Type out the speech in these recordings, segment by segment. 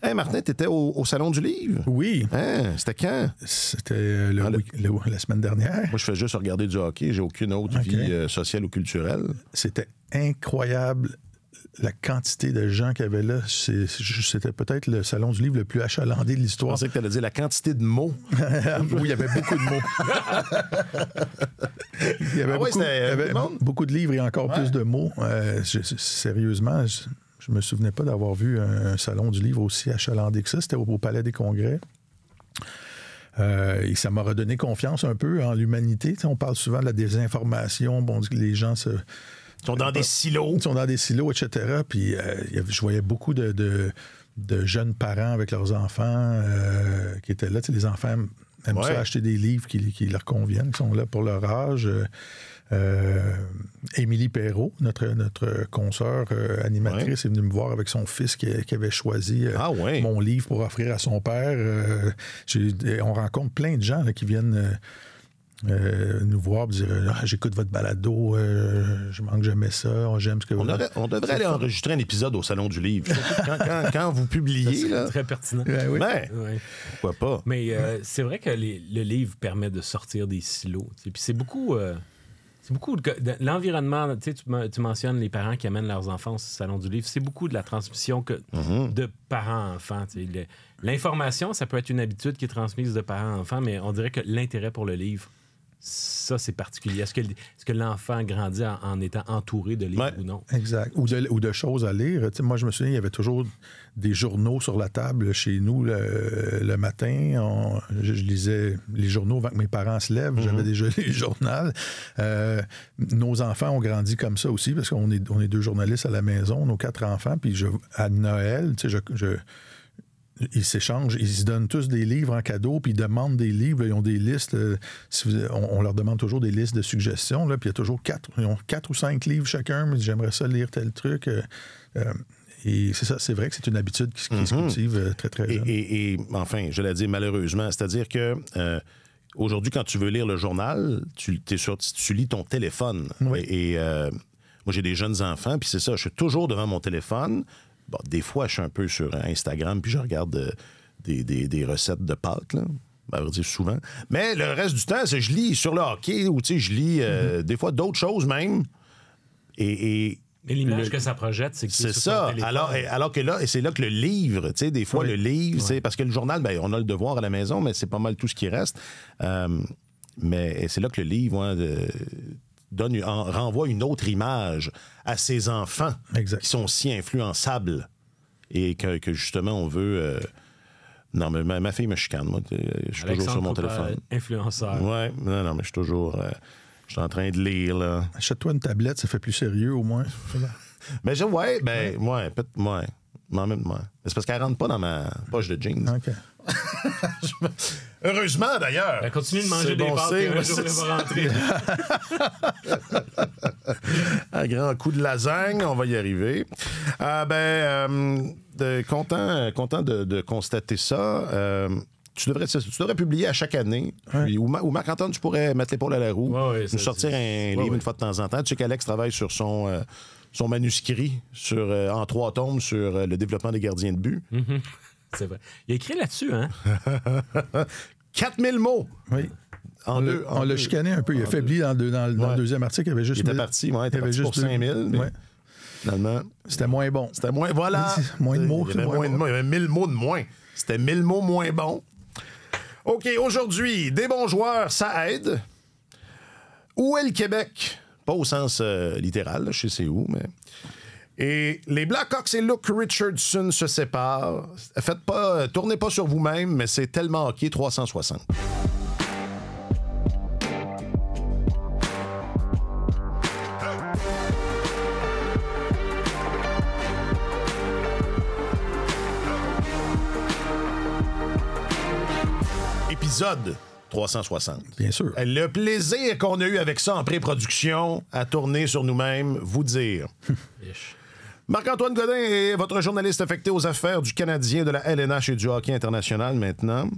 Hey, Martin, t'étais au Salon du Livre? Oui. Hein? C'était quand? C'était la semaine dernière. Moi, je fais juste regarder du hockey. J'ai aucune autre vie sociale ou culturelle. C'était incroyable la quantité de gens qu'il y avait là. C'était peut-être le Salon du Livre le plus achalandé de Je l'histoire. pensais que tu allais dire la quantité de mots. Oui, il y avait beaucoup de mots. Il y avait beaucoup de livres et encore plus de mots. Sérieusement, je me souvenais pas d'avoir vu un Salon du Livre aussi achalandé que ça. C'était au Palais des Congrès. Et ça m'a redonné confiance un peu en l'humanité. Tu sais, on parle souvent de la désinformation. Bon, les gens Ils sont dans des silos. Ils sont dans des silos, etc. Puis je voyais beaucoup de jeunes parents avec leurs enfants qui étaient là. Tu sais, les enfants aiment ça acheter des livres qui leur conviennent, qui sont là pour leur âge. Émilie Perrault, notre consoeur animatrice, est venue me voir avec son fils qui avait choisi mon livre pour offrir à son père. On rencontre plein de gens là, qui viennent nous voir et dire j'écoute votre balado, je manque jamais ça, j'aime ce que vous... On devrait aller enregistrer un épisode au Salon du Livre. Quand vous publiez... C'est très pertinent. Oui. Pourquoi pas? Mais c'est vrai que le livre permet de sortir des silos. Puis c'est beaucoup... l'environnement, tu mentionnes les parents qui amènent leurs enfants au Salon du Livre, c'est beaucoup de la transmission de parents-enfants. L'information, ça peut être une habitude qui est transmise de parents-enfants, mais on dirait que l'intérêt pour le livre, ça, c'est particulier. Est-ce que l'enfant grandit en étant entouré de livres ou non? Exact. Ou de choses à lire. Moi, je me souviens, il y avait toujours des journaux sur la table chez nous le matin. Je lisais les journaux avant que mes parents se lèvent. J'avais déjà les journaux. Nos enfants ont grandi comme ça aussi, parce qu'on est 2 journalistes à la maison, nos 4 enfants. Puis à Noël, ils s'échangent, ils se donnent tous des livres en cadeau, puis ils demandent des livres, ils ont des listes. On leur demande toujours des listes de suggestions, là, puis il y a toujours 4 ou 5 livres chacun, mais j'aimerais ça lire tel truc. Et c'est ça, c'est vrai que c'est une habitude qui se cultive très, très jeune. Et enfin, je l'ai dit malheureusement, c'est-à-dire que aujourd'hui, quand tu veux lire le journal, tu lis ton téléphone. Oui. Et moi, j'ai des jeunes enfants, puis c'est ça, je suis toujours devant mon téléphone. Bon, des fois, je suis un peu sur Instagram, puis je regarde des recettes de pâtes, là. À vrai dire, souvent. Mais le reste du temps, c'est je lis sur le hockey, ou je lis des fois d'autres choses même. Et l'image que ça projette, c'est que c'est ça. Alors que là, et c'est là que le livre, des fois, le livre, c'est parce que le journal, on a le devoir à la maison, mais c'est pas mal tout ce qui reste. Mais c'est là que le livre, renvoie une autre image à ses enfants qui sont si influençables et que justement on veut... Non, mais ma fille me chicane, moi. Je suis toujours sur mon téléphone. Influenceur. Ouais, non, mais je suis toujours... je suis en train de lire, là. Achète-toi une tablette, ça fait plus sérieux, au moins. Mais peut-être, mais en même temps, c'est parce qu'elle rentre pas dans ma poche de jeans. OK. Heureusement, d'ailleurs. Elle continue de manger des pâtes et un jour, elle va rentrer. Un grand coup de lasagne, on va y arriver. Content de constater ça. Tu devrais publier à chaque année. Puis, ou Marc-Antoine, tu pourrais mettre l'épaule à la roue, nous sortir un livre une fois de temps en temps. Tu sais qu'Alex travaille sur son manuscrit en 3 tomes sur le développement des gardiens de but. Mm-hmm. C'est vrai. Il a écrit là-dessus, hein? 4000 mots! Oui. On l'a chicané un peu. Il a faibli dans le deuxième article. Il avait juste... Il était parti pour 5000. Mais... Finalement... C'était moins bon. C'était moins... Voilà! Moins de mots. Il y avait 1000 mots de moins. C'était 1000 mots moins bons. OK, aujourd'hui, des bons joueurs, ça aide. Où est le Québec? Pas au sens littéral, là, je sais c'est où, mais... Et les Blackhawks et Luke Richardson se séparent. Tournez pas sur vous-même, mais c'est tellement hockey 360. Épisode 360. Bien sûr. Le plaisir qu'on a eu avec ça en pré-production, à tourner sur nous-mêmes, vous dire. Marc-Antoine Godin est votre journaliste affecté aux affaires du Canadien, de la LNH et du hockey international maintenant.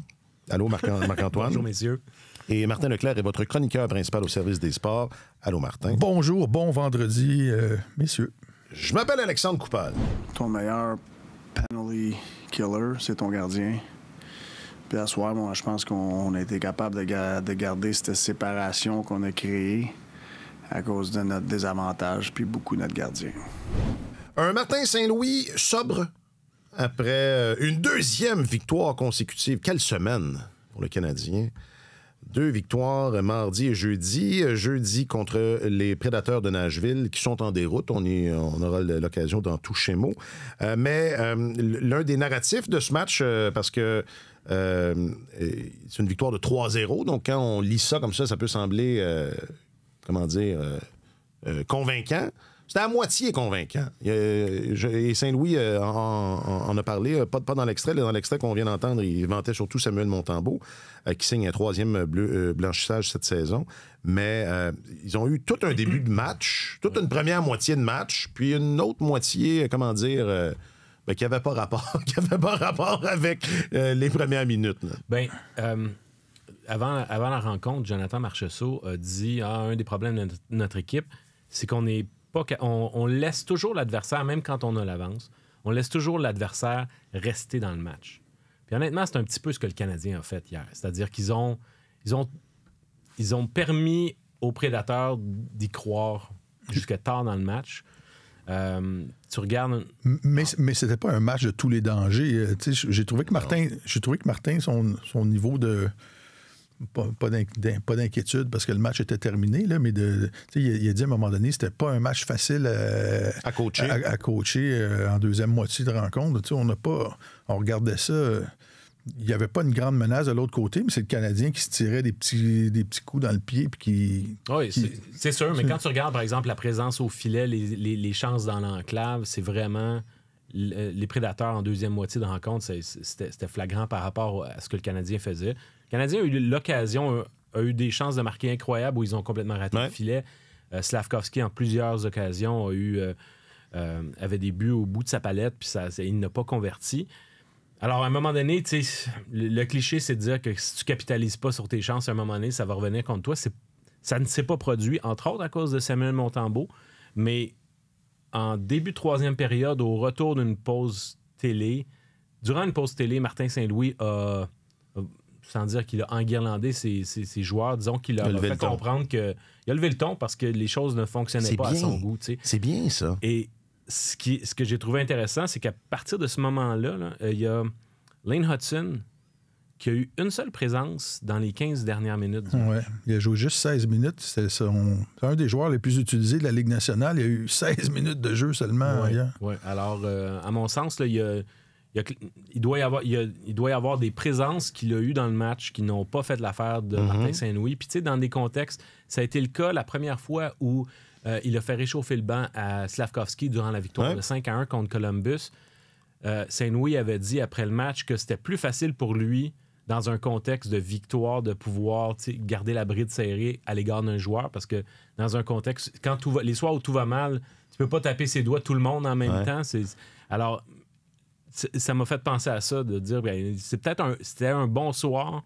Allô, Marc-Antoine. Bonjour, messieurs. Et Martin Leclerc est votre chroniqueur principal au service des sports. Allô, Martin. Bonjour, bon vendredi, messieurs. Je m'appelle Alexandre Coupal. Ton meilleur penalty killer, c'est ton gardien. Puis à ce soir, moi, je pense qu'on a été capable de garder cette séparation qu'on a créée à cause de notre désavantage, puis beaucoup notre gardien. Un Martin Saint-Louis sobre après une deuxième victoire consécutive. Quelle semaine pour le Canadien. 2 victoires mardi et jeudi. Jeudi contre les Prédateurs de Nashville qui sont en déroute. On aura l'occasion d'en toucher mot. Mais l'un des narratifs de ce match, parce que c'est une victoire de 3-0, donc quand on lit ça comme ça peut sembler, convaincant. C'était à moitié convaincant. Et Saint-Louis en a parlé, pas dans l'extrait. Dans l'extrait qu'on vient d'entendre, il vantait surtout Samuel Montembeault, qui signe un 3e blanchissage cette saison. Mais ils ont eu tout un début de match, toute une première moitié de match, puis une autre moitié, qui n'avait pas rapport avec les premières minutes. Avant la rencontre, Jonathan Marchessault a dit un des problèmes de notre équipe, c'est qu'on est pas on laisse toujours l'adversaire, même quand on a l'avance, on laisse toujours l'adversaire rester dans le match. Puis honnêtement, c'est un petit peu ce que le Canadien a fait hier. C'est-à-dire qu'ils ont permis aux Prédateurs d'y croire jusque tard dans le match. Tu regardes... Mais c'était pas un match de tous les dangers. J'ai trouvé que Martin, son niveau de... Pas d'inquiétude parce que le match était terminé, là, mais il a dit à un moment donné c'était pas un match facile à coacher en deuxième moitié de rencontre. On regardait ça. Il n'y avait pas une grande menace de l'autre côté, mais c'est le Canadien qui se tirait des petits coups dans le pied. Oui, c'est sûr, mais quand tu regardes, par exemple, la présence au filet, les chances dans l'enclave, c'est vraiment... Les Prédateurs en deuxième moitié de rencontre, c'était flagrant par rapport à ce que le Canadien faisait. Le Canadien a eu l'occasion, a eu des chances de marquer incroyables où ils ont complètement raté le filet. Slavkovski, en plusieurs occasions, avait des buts au bout de sa palette, puis il n'a pas converti. Alors, à un moment donné, le cliché, c'est de dire que si tu capitalises pas sur tes chances, à un moment donné, ça va revenir contre toi. Ça ne s'est pas produit, entre autres à cause de Samuel Montembeault, mais en début de troisième période, au retour d'une pause télé, durant une pause télé, Martin Saint-Louis a, sans dire qu'il a enguirlandé ses joueurs, disons qu'il a fait comprendre qu'il a levé le ton parce que les choses ne fonctionnaient pas à son goût. T'sais. C'est bien, ça. Et ce que j'ai trouvé intéressant, c'est qu'à partir de ce moment-là, il y a Lane Hutson qui a eu une seule présence dans les 15 dernières minutes. Oui, il a joué juste 16 minutes. C'est un des joueurs les plus utilisés de la Ligue nationale. Il a eu 16 minutes de jeu seulement hier. Oui, alors, à mon sens, là, il doit y avoir des présences qu'il a eues dans le match qui n'ont pas fait l'affaire de Martin Saint-Louis. Puis, tu sais, dans des contextes, ça a été le cas la première fois où il a fait réchauffer le banc à Slavkovski durant la victoire de 5-1 contre Columbus. Saint-Louis avait dit après le match que c'était plus facile pour lui dans un contexte de victoire, de pouvoir garder la bride serrée à l'égard d'un joueur, parce que dans un contexte, quand les soirs où tout va mal, tu peux pas taper ses doigts tout le monde en même temps. Alors, ça m'a fait penser à ça, de dire, c'était un bon soir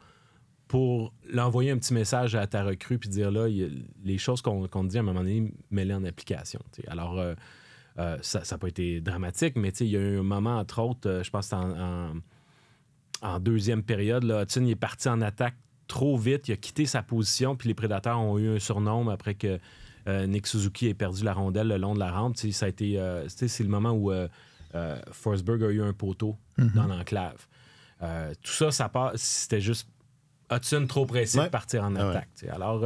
pour l'envoyer un petit message à ta recrue, puis dire, là, les choses qu'on te dit à un moment donné, mets-les en application. T'sais. Alors, ça n'a pas été dramatique, mais il y a eu un moment, entre autres, je pense que c'était en deuxième période, là, Hudson est parti en attaque trop vite. Il a quitté sa position, puis les Prédateurs ont eu un surnombre après que Nick Suzuki ait perdu la rondelle le long de la rampe. Ça a été, c'est le moment où Forsberg a eu un poteau dans l'enclave. Tout ça, c'était juste Hudson trop pressé de partir en attaque. Alors,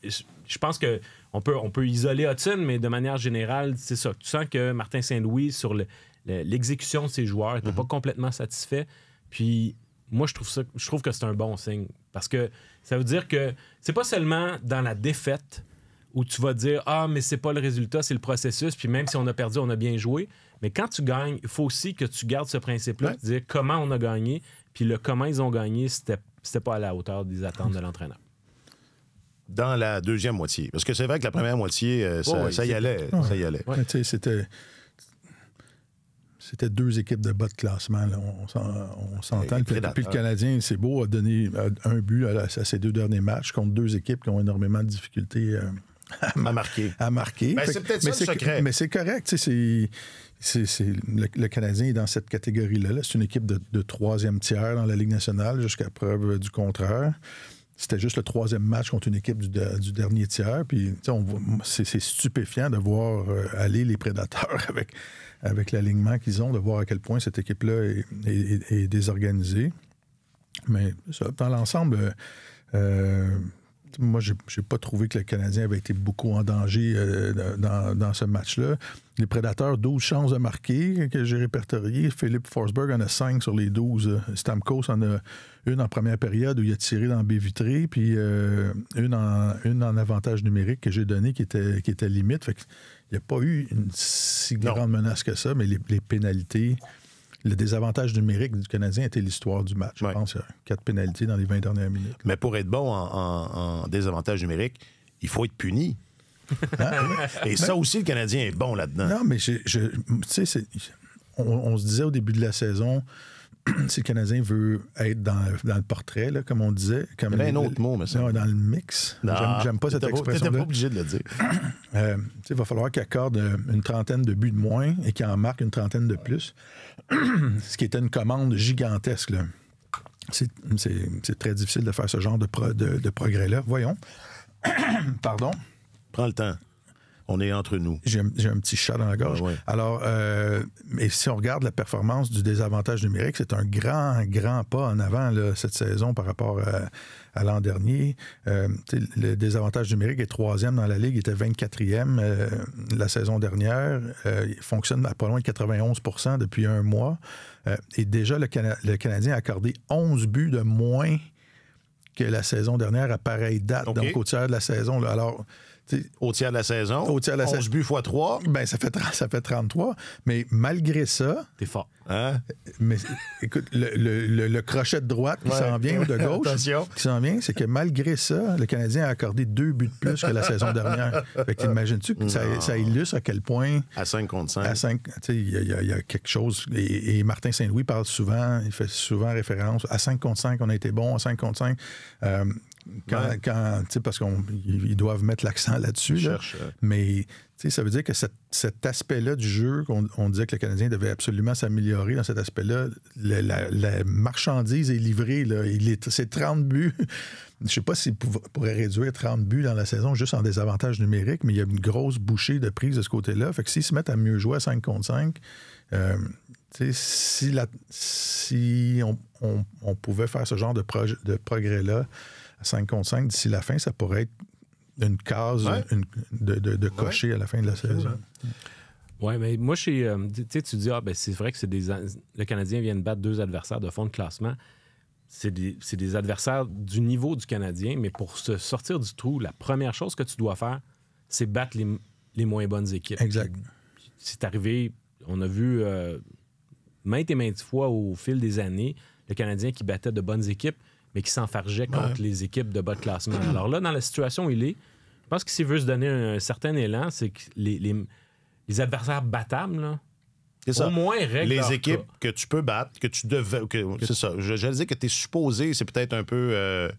je pense qu'on peut isoler Hudson, mais de manière générale, c'est ça. Tu sens que Martin Saint-Louis, sur l'exécution de ses joueurs, n'était pas complètement satisfait. Puis moi, je trouve que c'est un bon signe. Parce que ça veut dire que c'est pas seulement dans la défaite où tu vas dire « Ah, mais c'est pas le résultat, c'est le processus. » Puis même si on a perdu, on a bien joué. Mais quand tu gagnes, il faut aussi que tu gardes ce principe-là, de dire comment on a gagné. Puis le comment ils ont gagné, c'était pas à la hauteur des attentes de l'entraîneur. Dans la deuxième moitié. Parce que c'est vrai que la première moitié, ça y allait. Ça y allait. Ouais. C'était 2 équipes de bas de classement. Là. On s'entend. Puis le Canadien, c'est beau, a donné un but à ses 2 derniers matchs contre 2 équipes qui ont énormément de difficultés à marquer. À marquer. Ben, c'est peut-être ça le secret. Mais c'est correct. Le Canadien est dans cette catégorie-là. Là. C'est une équipe de troisième tiers dans la Ligue nationale, jusqu'à preuve du contraire. C'était juste le troisième match contre une équipe du dernier tiers. Puis, c'est stupéfiant de voir aller les Prédateurs avec l'alignement qu'ils ont, de voir à quel point cette équipe-là est désorganisée. Mais ça, dans l'ensemble, moi, j'ai pas trouvé que le Canadien avait été beaucoup en danger dans ce match-là. Les Prédateurs, 12 chances de marquer que j'ai répertoriées. Philippe Forsberg en a 5 sur les 12. Stamkos en a une en première période où il a tiré dans la baie vitrée, puis une en avantage numérique que j'ai donné qui était limite. Fait qu'il n'y a pas eu une si grande menace que ça, mais les pénalités... Le désavantage numérique du Canadien était l'histoire du match. Je pense qu'il y a 4 pénalités dans les 20 dernières minutes. Mais pour être bon en désavantage numérique, il faut être puni. Et ça aussi, le Canadien est bon là-dedans. Non, mais tu sais, on se disait au début de la saison, si le Canadien veut être dans le portrait, là, comme on disait... Comme il y a un autre mot, mais ça. Non, dans le mix. J'aime pas cette expression-là. T'étais pas obligé de le dire. Il va falloir qu'il accorde une trentaine de buts de moins et qu'il en marque une trentaine de plus. Ce qui était une commande gigantesque. Là. C'est très difficile de faire ce genre de progrès-là. Voyons. Pardon. Prends le temps. On est entre nous. J'ai un petit chat dans la gorge. Ouais. Alors, mais si on regarde la performance du désavantage numérique, c'est un grand pas en avant là, cette saison par rapport à l'an dernier. Le désavantage numérique est 3e dans la Ligue, il était 24e la saison dernière. Il fonctionne à pas loin de 91 % depuis un mois. Et déjà, le Canadien a accordé 11 buts de moins que la saison dernière à pareille date, donc au tiers de la saison. Là. Alors, au tiers de la saison. Au tiers de la 11 buts x 3. Ben, ça fait 33. Mais malgré ça... T'es fort. Hein? Mais écoute, le crochet de droite qui s'en vient ou de gauche qui s'en vient, c'est que malgré ça, le Canadien a accordé 2 buts de plus que la saison dernière. Fait que t'imagines-tu que ça illustre à quel point... À 5 contre 5. À 5, tu sais, il y a quelque chose... Et Martin Saint-Louis parle souvent, il fait souvent référence. À 5 contre 5, on a été bon. À 5 contre 5... parce qu'ils doivent mettre l'accent là-dessus. Là. Mais ça veut dire que cet aspect-là du jeu, on disait que le Canadien devait absolument s'améliorer dans cet aspect-là. La marchandise est livrée. Là. C'est 30 buts. Je ne sais pas s'il pourrait réduire 30 buts dans la saison juste en désavantage numérique, mais il y a une grosse bouchée de prise de ce côté-là. Fait que s'ils se mettent à mieux jouer à 5 contre 5, si on pouvait faire ce genre de progrès-là à 5 contre 5 d'ici la fin, ça pourrait être une case de cocher à la fin de la saison. Oui, mais moi, tu dis, c'est vrai que le Canadien vient de battre 2 adversaires de fond de classement. C'est des adversaires du niveau du Canadien, mais pour se sortir du trou, la première chose que tu dois faire, c'est battre les moins bonnes équipes. Exact. C'est arrivé, on a vu maintes et maintes fois au fil des années, le Canadien qui battait de bonnes équipes, mais qui s'enfargeait contre les équipes de bas de classement. Alors là, dans la situation où il est, je pense que s'il veut se donner un certain élan, c'est que les adversaires battables, là, au moins règlent les leur équipes cas. que tu peux battre, que tu devais... c'est ça. Je dis que tu es supposé, c'est peut-être un peu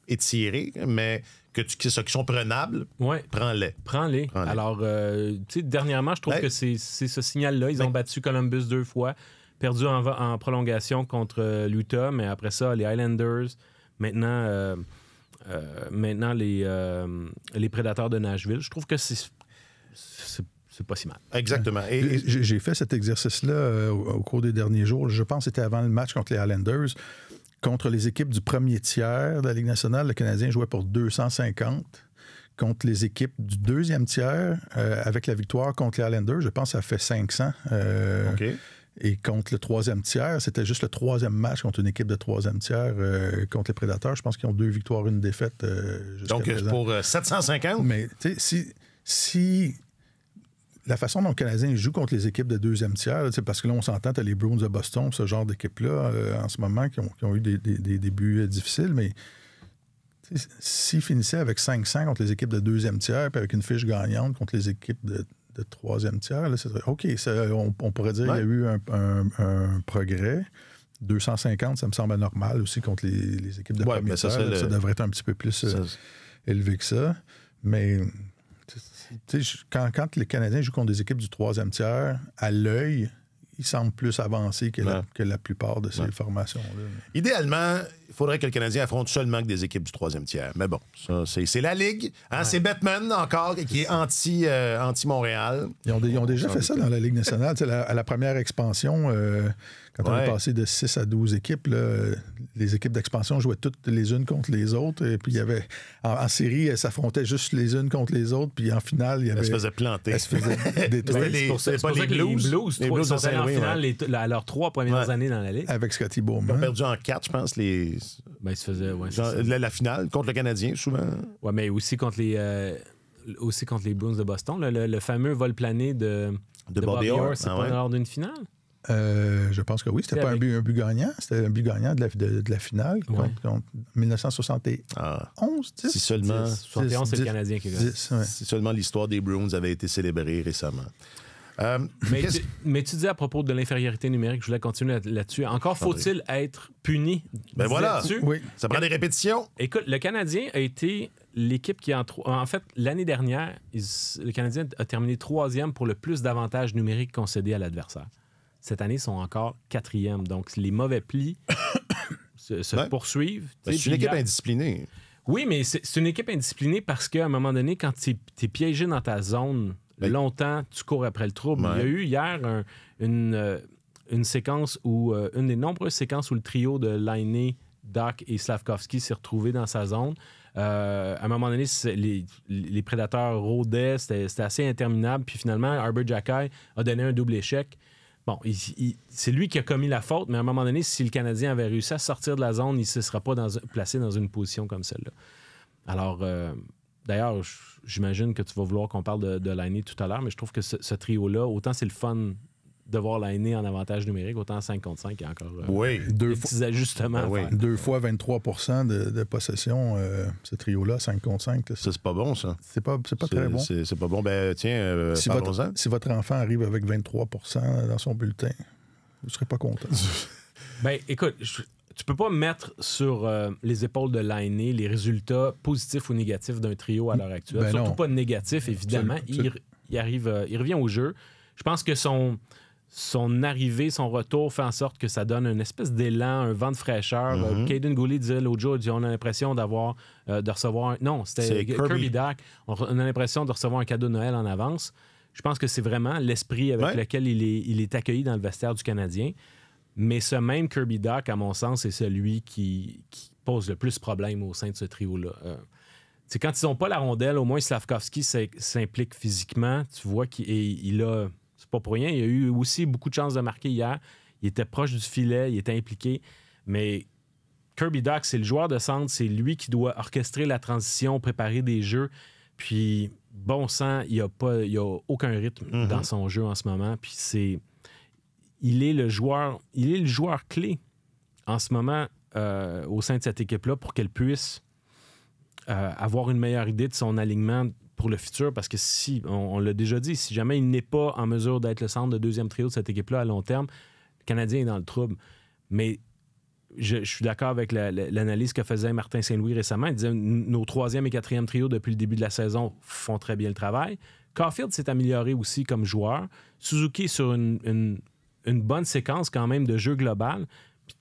étiré, mais qui sont prenables, prends-les. Prends-les. Alors, dernièrement, je trouve que c'est ce signal-là. Ils ont battu Columbus 2 fois. Perdu en prolongation contre l'Utah, mais après ça, les Islanders, maintenant les Prédateurs de Nashville. Je trouve que c'est pas si mal. Exactement. Et j'ai fait cet exercice-là au cours des derniers jours. Je pense que c'était avant le match contre les Islanders. Contre les équipes du premier tiers de la Ligue nationale, le Canadien jouait pour 250. Contre les équipes du deuxième tiers, avec la victoire contre les Islanders, je pense que ça fait 500. OK. Et contre le troisième tiers, c'était juste le troisième match contre une équipe de troisième tiers contre les Prédateurs. Je pense qu'ils ont 2 victoires, 1 défaite jusqu'à donc, présent. Pour 750? Mais tu sais, si la façon dont le Canadien joue contre les équipes de deuxième tiers, là, parce que là, on s'entend, tu as les Bruins de Boston, ce genre d'équipe-là, en ce moment, qui ont eu des débuts difficiles, mais s'ils finissaient avec 500 contre les équipes de deuxième tiers, puis avec une fiche gagnante contre les équipes de troisième tiers, là, OK, on pourrait dire qu'il y a eu un progrès. 250, ça me semble anormal aussi contre les équipes de premier tiers. Ça devrait être un petit peu plus élevé que ça. Mais Quand les Canadiens jouent contre des équipes du troisième tiers, à l'œil, ils semblent plus avancés que la plupart de ces formations-là. Idéalement, il faudrait que le Canadien affronte seulement que des équipes du troisième tiers. Mais bon, ça, c'est la Ligue. Hein, c'est Batman encore qui est anti-Montréal. Ils ont déjà fait ça dans la Ligue nationale. À la première expansion, quand on est passé de 6 à 12 équipes, là, les équipes d'expansion jouaient toutes les unes contre les autres. Et puis il y avait en série, elles s'affrontaient juste les unes contre les autres. Puis en finale, il y avait. Elles se faisaient planter. Elles se faisaient détruire. C'est pour ça que les Blues sont allés en finale à leurs 3 premières années dans la Ligue. Avec Scotty Bowman. Ils ont perdu en 4, je pense, ils se faisaient, la finale contre le Canadien, souvent. Oui, mais aussi contre les Bruins de Boston. Le fameux vol plané de Bobby Orr, c'est pas lors d'une finale? Je pense que oui. C'était pas un but gagnant. C'était un but gagnant de la finale. Contre 1971, 10? Si seulement... 71, c'est le Canadien qui a gagné. Si seulement l'histoire des Bruins avait été célébrée récemment. Mais tu dis à propos de l'infériorité numérique, je voulais continuer là-dessus. Encore faut-il être puni? Voilà. Oui. Ça prend des répétitions. Écoute, le Canadien a été l'équipe qui en fait, l'année dernière, le Canadien a terminé 3e pour le plus d'avantages numériques concédés à l'adversaire. Cette année, ils sont encore 4e. Donc, les mauvais plis se poursuivent. C'est une équipe indisciplinée. Oui, mais c'est une équipe indisciplinée parce qu'à un moment donné, quand tu es piégé dans ta zone, longtemps, tu cours après le trouble. Il y a eu hier une séquence où, une des nombreuses séquences où le trio de Laine, Dach et Slavkovski s'est retrouvé dans sa zone. À un moment donné, les prédateurs rôdaient, c'était assez interminable. Puis finalement, Arber Xhekaj a donné un double échec. Bon, c'est lui qui a commis la faute, mais à un moment donné, si le Canadien avait réussi à sortir de la zone, il ne se serait pas placé dans une position comme celle-là. Alors, d'ailleurs, j'imagine que tu vas vouloir qu'on parle de Laine tout à l'heure, mais je trouve que ce trio-là, autant c'est le fun de voir Laine en avantage numérique, autant 5 contre 5, il y a encore des petits ajustements à faire. 2 fois 23 % de possession, ce trio-là, 5 contre 5. Ça, c'est pas bon, ça. C'est pas très bon. C'est pas bon. Ben, tiens, parlons-en. Si votre enfant arrive avec 23 % dans son bulletin, vous ne serez pas content. Ben, écoute, tu peux pas mettre sur les épaules de Laine les résultats positifs ou négatifs d'un trio à l'heure actuelle. Ben Surtout non. pas négatifs, évidemment. Absolument. Il revient au jeu. Je pense que son arrivée, son retour fait en sorte que ça donne une espèce d'élan, un vent de fraîcheur. Caden Goulet disait l'autre jour, on a l'impression de recevoir Non, c'était Kirby Dach. On a l'impression de recevoir un cadeau de Noël en avance. Je pense que c'est vraiment l'esprit avec lequel il est accueilli dans le vestiaire du Canadien. Mais ce même Kirby Dach, à mon sens, c'est celui qui pose le plus de problèmes au sein de ce trio-là. C'est quand ils n'ont pas la rondelle, au moins Slavkovski s'implique physiquement. Tu vois qu'il a... C'est pas pour rien. Il a eu aussi beaucoup de chances de marquer hier. Il était proche du filet, il était impliqué. Mais Kirby Dach, c'est le joueur de centre. C'est lui qui doit orchestrer la transition, préparer des jeux. Puis, bon sang, il n'y a aucun rythme dans son jeu en ce moment. Puis il est le joueur clé en ce moment au sein de cette équipe-là pour qu'elle puisse avoir une meilleure idée de son alignement pour le futur, parce que si, on l'a déjà dit, si jamais il n'est pas en mesure d'être le centre de deuxième trio de cette équipe-là à long terme, le Canadien est dans le trouble. Mais je suis d'accord avec l'analyse que faisait Martin Saint-Louis récemment. Il disait nos troisième et quatrième trios depuis le début de la saison font très bien le travail. Caulfield s'est amélioré aussi comme joueur. Suzuki sur une bonne séquence quand même de jeu global.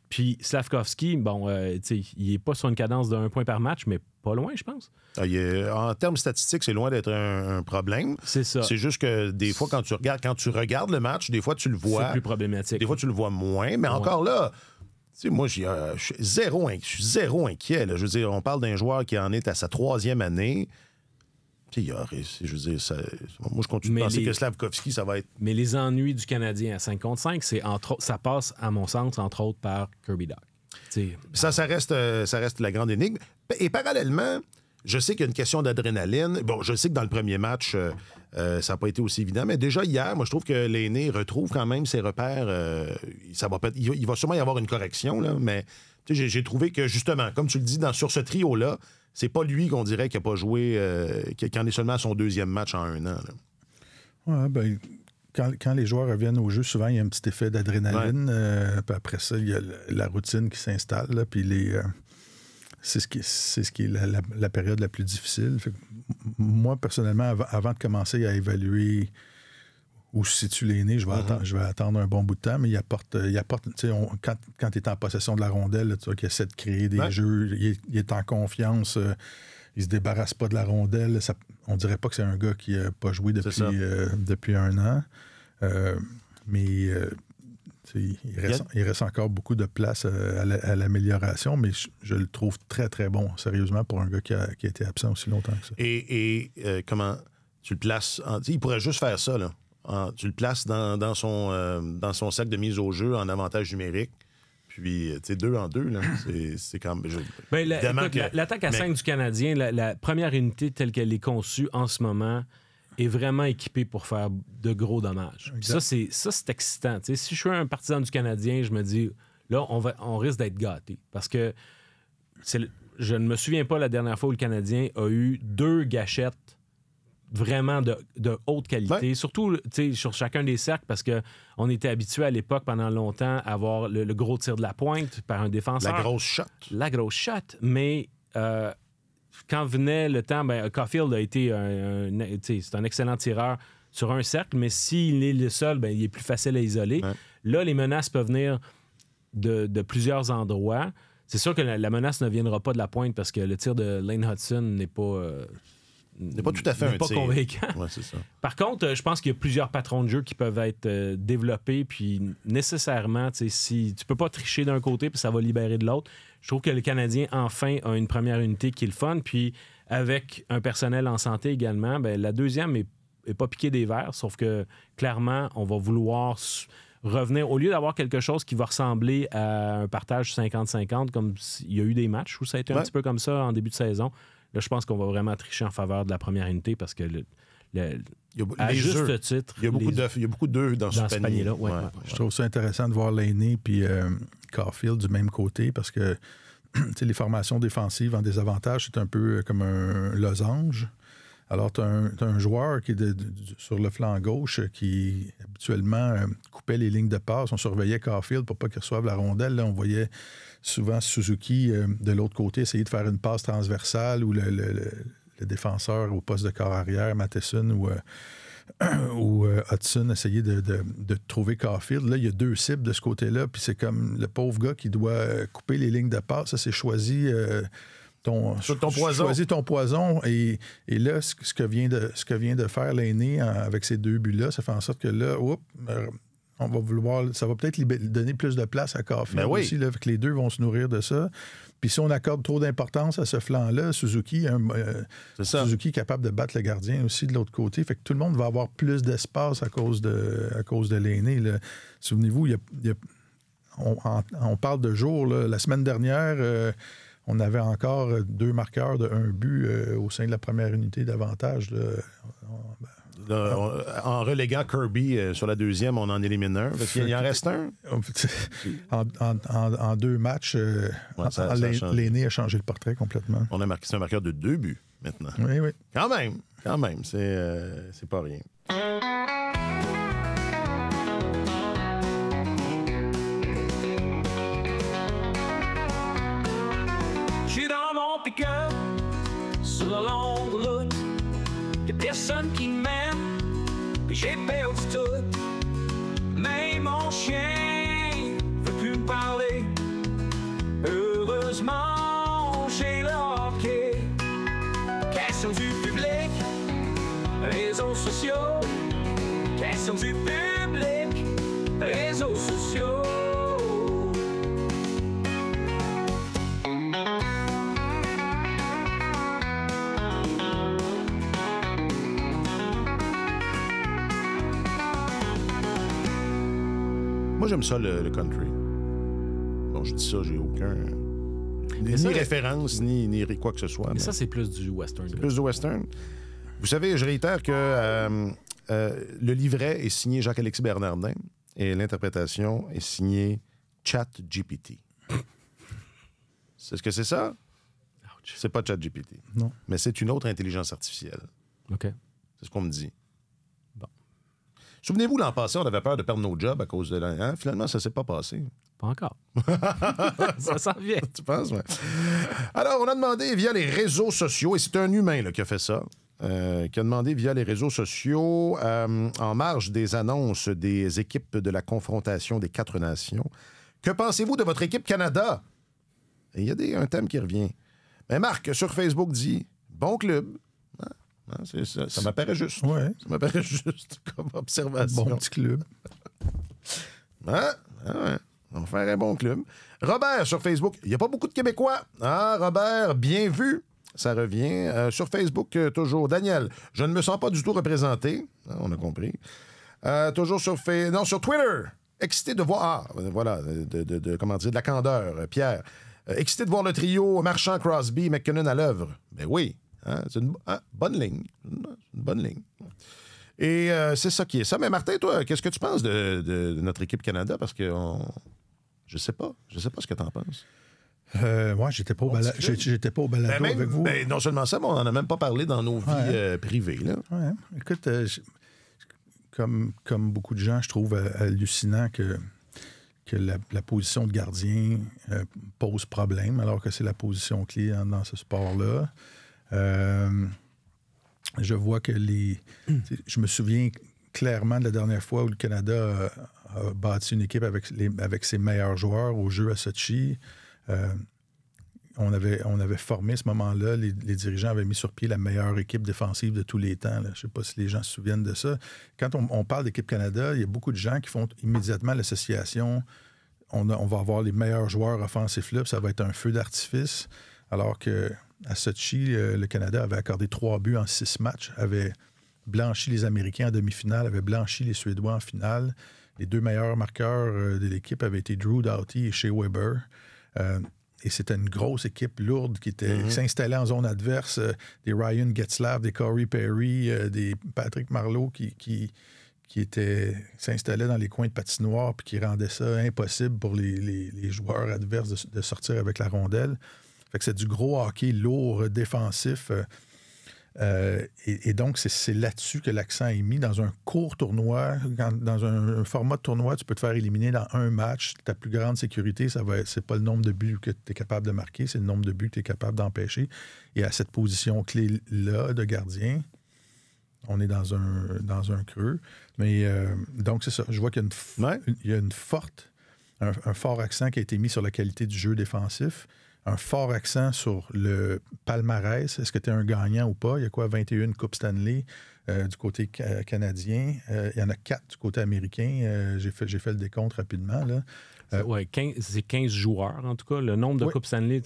Puis Slavkovski, bon, il n'est pas sur une cadence de 1 point par match, mais pas loin, je pense. En termes statistiques, c'est loin d'être un problème. C'est ça. C'est juste que des fois, quand tu regardes le match, des fois, tu le vois. C'est plus problématique. Des fois, tu le vois moins. Mais encore là, moi, je suis zéro inquiet. Là. Je veux dire, on parle d'un joueur qui en est à sa 3e année. Je veux dire, moi, je continue de penser que Slavkovski, ça va être... Mais les ennuis du Canadien à 5 contre 5, ça passe, à mon sens, entre autres, par Kirby Dach. Ça reste la grande énigme. Et parallèlement, je sais qu'il y a une question d'adrénaline. Bon, je sais que dans le premier match, ça n'a pas été aussi évident, mais déjà hier, moi, je trouve que Laine retrouve quand même ses repères. Il va sûrement y avoir une correction, là, mais j'ai trouvé que, justement, comme tu le dis, sur ce trio-là, c'est pas lui qu'on dirait qu'il n'a pas joué, qui en est seulement à son 2e match en 1 an. Oui, bien... Quand les joueurs reviennent au jeu, souvent, il y a un petit effet d'adrénaline. Puis après ça, il y a la routine qui s'installe. Puis c'est ce qui est la période la plus difficile. Fait que moi, personnellement, avant de commencer à évaluer où se situe l'aîné, je vais attendre un bon bout de temps, mais il apporte quand tu es en possession de la rondelle, là, tu vois qu'il essaie de créer des jeux, il est en confiance, il se débarrasse pas de la rondelle. On dirait pas que c'est un gars qui n'a pas joué depuis un an, mais il reste encore beaucoup de place à l'amélioration, mais je le trouve très, très bon, sérieusement, pour un gars qui a été absent aussi longtemps que ça. Et comment tu le places? Il pourrait juste faire ça, là. Tu le places dans son sac de mise au jeu en avantage numérique. Puis, tu sais, 2 en 2, là, c'est quand même... L'attaque à 5 du Canadien, la première unité telle qu'elle est conçue en ce moment est vraiment équipée pour faire de gros dommages. Ça, c'est excitant. T'sais, si je suis un partisan du Canadien, je me dis, là, on risque d'être gâtés. Parce que je ne me souviens pas la dernière fois où le Canadien a eu 2 gâchettes vraiment de haute qualité, surtout sur chacun des cercles, parce qu'on était habitué à l'époque, pendant longtemps, à avoir le gros tir de la pointe par un défenseur. La grosse shot. Mais quand venait le temps, Caulfield a été c'est un excellent tireur sur un cercle, mais s'il est le seul, il est plus facile à isoler. Ouais. Là, les menaces peuvent venir de plusieurs endroits. C'est sûr que la menace ne viendra pas de la pointe parce que le tir de Lane Hudson n'est pas... n'est pas tout à fait un pas tir. Convaincant. Ouais, c'est ça. Par contre, je pense qu'il y a plusieurs patrons de jeu qui peuvent être développés, puis nécessairement, si tu peux pas tricher d'un côté puis ça va libérer de l'autre. Je trouve que le Canadien, enfin, a une première unité qui est le fun, puis avec un personnel en santé également, la deuxième est pas piquée des verres, sauf que clairement, on va vouloir revenir, au lieu d'avoir quelque chose qui va ressembler à un partage 50-50, comme il y a eu des matchs où ça a été un petit peu comme ça en début de saison. Là, je pense qu'on va vraiment tricher en faveur de la première unité parce que à juste titre... Il y a beaucoup d'œufs dans ce panier-là. Ouais. Je trouve ça intéressant de voir l'aîné puis Caulfield du même côté parce que les formations défensives en désavantage, c'est un peu comme un losange. Alors, tu as un joueur qui est sur le flanc gauche qui habituellement coupait les lignes de passe. On surveillait Caulfield pour pas qu'il reçoive la rondelle. Là, on voyait souvent Suzuki de l'autre côté essayer de faire une passe transversale ou le défenseur au poste de corps arrière, Matheson ou Hudson, essayer de trouver Caulfield. Là, il y a 2 cibles de ce côté-là, puis c'est comme le pauvre gars qui doit couper les lignes de passe. Ça, c'est choisi... Choisis ton poison. Et là, ce que vient de faire l'aîné avec ces 2 buts-là, ça fait en sorte que là, on va vouloir... Ça va peut-être donner plus de place à Caulfield aussi, là, que les deux vont se nourrir de ça. Puis si on accorde trop d'importance à ce flanc-là, Suzuki est capable de battre le gardien aussi de l'autre côté. Fait que tout le monde va avoir plus d'espace à cause de l'aîné. Là. Souvenez-vous, on parle de jour. Là. La semaine dernière... on avait encore 2 marqueurs de 1 but au sein de la première unité d'avantage. En reléguant Kirby sur la deuxième, on en élimine un. Parce qu'il en reste un. En 2 matchs, l'aîné a changé le portrait complètement. C'est un marqueur de 2 buts maintenant. Oui. Quand même. C'est pas rien. Pick-up sur la longue route, y'a personne qui m'aime, puis j'ai perdu tout. Mais mon chien veut plus me parler. Heureusement, j'ai le hockey. Question du public, réseaux sociaux. Question du public, réseaux sociaux. Moi, j'aime ça, le country. Bon, je dis ça, j'ai aucun... Ni référence, ni quoi que ce soit. Mais ça, c'est plus du western. C'est plus du western. Vous savez, je réitère que le livret est signé Jacques-Alexis Bernardin et l'interprétation est signée ChatGPT. C'est ce que c'est ça? Ouch. C'est pas ChatGPT. Non. Mais c'est une autre intelligence artificielle. OK. C'est ce qu'on me dit. Bon. Souvenez-vous, l'an passé, on avait peur de perdre nos jobs à cause de finalement, ça s'est pas passé. Pas encore. Ça s'en vient. Tu penses, ouais. Alors, on a demandé via les réseaux sociaux, et c'est un humain là, qui a fait ça, qui a demandé via les réseaux sociaux, en marge des annonces des équipes de la confrontation des 4 nations, que pensez-vous de votre équipe Canada? Et il y a un thème qui revient. Mais Marc, sur Facebook, dit « Bon club ». Ça m'apparaît juste. Ouais. Ça m'apparaît juste comme observation. Bon petit club. Ouais. On va faire un bon club. Robert, sur Facebook, il n'y a pas beaucoup de Québécois. Ah, Robert, bien vu. Ça revient. Sur Facebook, toujours. Daniel, je ne me sens pas du tout représenté. Ah, on a compris. Toujours sur Twitter. Excité de voir... voilà, comment dire, de la candeur. Pierre. Excité de voir le trio Marchand, Crosby, McKinnon à l'œuvre. Ben oui. C'est une bonne ligne. Une bonne ligne. Et c'est ça qui est ça. Mais Martin, toi, qu'est-ce que tu penses de notre équipe Canada? Parce que je sais pas. Je sais pas ce que tu en penses. Moi, j'étais pas au balado avec vous. Ben, non seulement ça, mais on n'en a même pas parlé dans nos vies privées. Là. Ouais. Écoute, comme beaucoup de gens, je trouve hallucinant que la position de gardien pose problème, alors que c'est la position clé dans ce sport-là. Je vois que je me souviens clairement de la dernière fois où le Canada a bâti une équipe avec ses meilleurs joueurs au jeu à Sochi. On avait formé à ce moment-là, les dirigeants avaient mis sur pied la meilleure équipe défensive de tous les temps. Là. Je ne sais pas si les gens se souviennent de ça. Quand on parle d'équipe Canada, il y a beaucoup de gens qui font immédiatement l'association. On va avoir les meilleurs joueurs offensifs là, puis ça va être un feu d'artifice. Alors qu'à Sochi, le Canada avait accordé 3 buts en 6 matchs, avait blanchi les Américains en demi-finale, avait blanchi les Suédois en finale. Les 2 meilleurs marqueurs de l'équipe avaient été Drew Doughty et Shea Weber. Et c'était une grosse équipe lourde qui s'installait en zone adverse. Des Ryan Getzlaf, des Corey Perry, des Patrick Marleau qui s'installaient dans les coins de patinoire puis qui rendaient ça impossible pour les joueurs adverses de sortir avec la rondelle. Fait que c'est du gros hockey lourd, défensif. Et donc, c'est là-dessus que l'accent est mis. Dans un court tournoi, dans un format de tournoi, tu peux te faire éliminer dans un match. Ta plus grande sécurité, c'est pas le nombre de buts que tu es capable de marquer, c'est le nombre de buts que tu es capable d'empêcher. Et à cette position clé-là de gardien, on est dans un creux. Mais donc, c'est ça. Je vois qu'il y a un fort accent qui a été mis sur la qualité du jeu défensif. Un fort accent sur le palmarès. Est-ce que tu es un gagnant ou pas? Il y a quoi? 21 Coupes Stanley du côté canadien. Il y en a 4 du côté américain. J'ai fait le décompte rapidement. Là. C'est 15 joueurs, en tout cas. Le nombre de Coupes Stanley,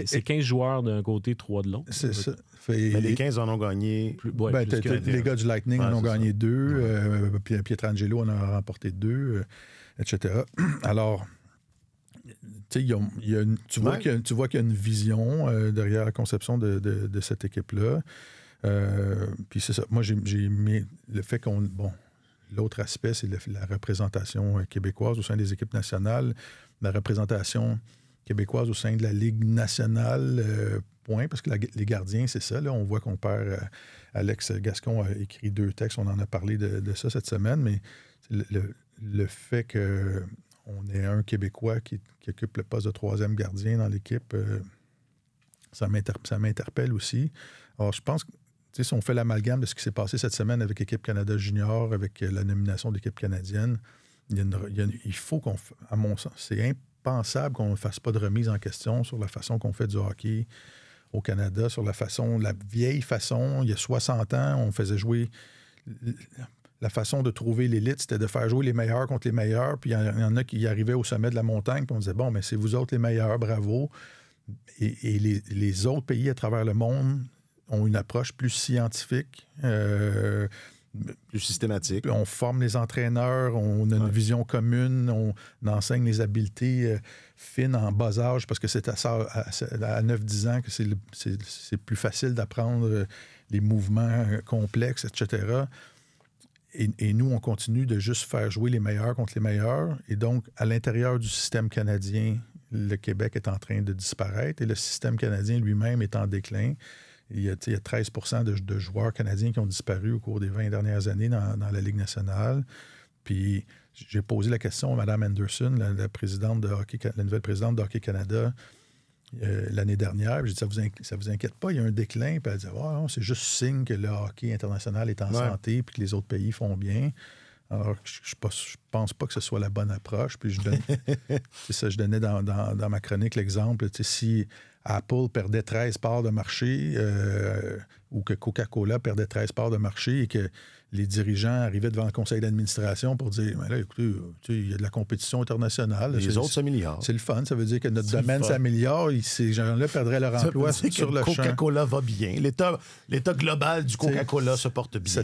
c'est 15 joueurs d'un côté, 3 de l'autre. C'est ça. Mais les 15 en ont gagné. Les gars du Lightning en ont gagné 2. Pietrangelo en a remporté 2, etc. Alors... tu vois qu'il y a une vision derrière la conception de cette équipe-là. Puis c'est ça. Moi, j'ai aimé le fait qu'on... Bon, l'autre aspect, c'est la représentation québécoise au sein des équipes nationales, la représentation québécoise au sein de la Ligue nationale, point, parce que les gardiens, c'est ça. Là, on voit qu'on perd... Alex Gascon a écrit 2 textes, on en a parlé de ça cette semaine, mais le fait que... on est un Québécois qui occupe le poste de 3e gardien dans l'équipe. Ça m'interpelle aussi. Alors, je pense que si on fait l'amalgame de ce qui s'est passé cette semaine avec l'équipe Canada Junior, avec la nomination de l'équipe canadienne, il faut qu'on... À mon sens, c'est impensable qu'on ne fasse pas de remise en question sur la façon qu'on fait du hockey au Canada, sur la vieille façon. Il y a 60 ans, on faisait jouer... La façon de trouver l'élite, c'était de faire jouer les meilleurs contre les meilleurs. Puis il y en a qui arrivaient au sommet de la montagne, puis on disait, bon, mais c'est vous autres les meilleurs, bravo. Et les autres pays à travers le monde ont une approche plus scientifique. Plus systématique. On forme les entraîneurs, on a une vision commune, on enseigne les habiletés fines en bas âge, parce que c'est à 9-10 ans que c'est plus facile d'apprendre les mouvements complexes, etc. Et nous, on continue de juste faire jouer les meilleurs contre les meilleurs. Et donc, à l'intérieur du système canadien, le Québec est en train de disparaître et le système canadien lui-même est en déclin. il y a 13 de joueurs canadiens qui ont disparu au cours des 20 dernières années dans la Ligue nationale. Puis j'ai posé la question à Mme Anderson, la présidente de hockey, la nouvelle présidente de Hockey Canada, l'année dernière. J'ai dit, ça vous inquiète pas, il y a un déclin. Puis elle dit, non, c'est juste signe que le hockey international est en santé puis que les autres pays font bien. Alors, je pense pas que ce soit la bonne approche. Puis je donnais dans ma chronique l'exemple, si Apple perdait 13 parts de marché ou que Coca-Cola perdait 13 parts de marché et que les dirigeants arrivaient devant le conseil d'administration pour dire, mais là, écoutez, il y a de la compétition internationale. Les autres s'améliorent. C'est le fun. Ça veut dire que notre domaine s'améliore. Ces gens-là perdraient leur emploi sur le champ. Coca-Cola va bien. L'état global du Coca-Cola se porte bien.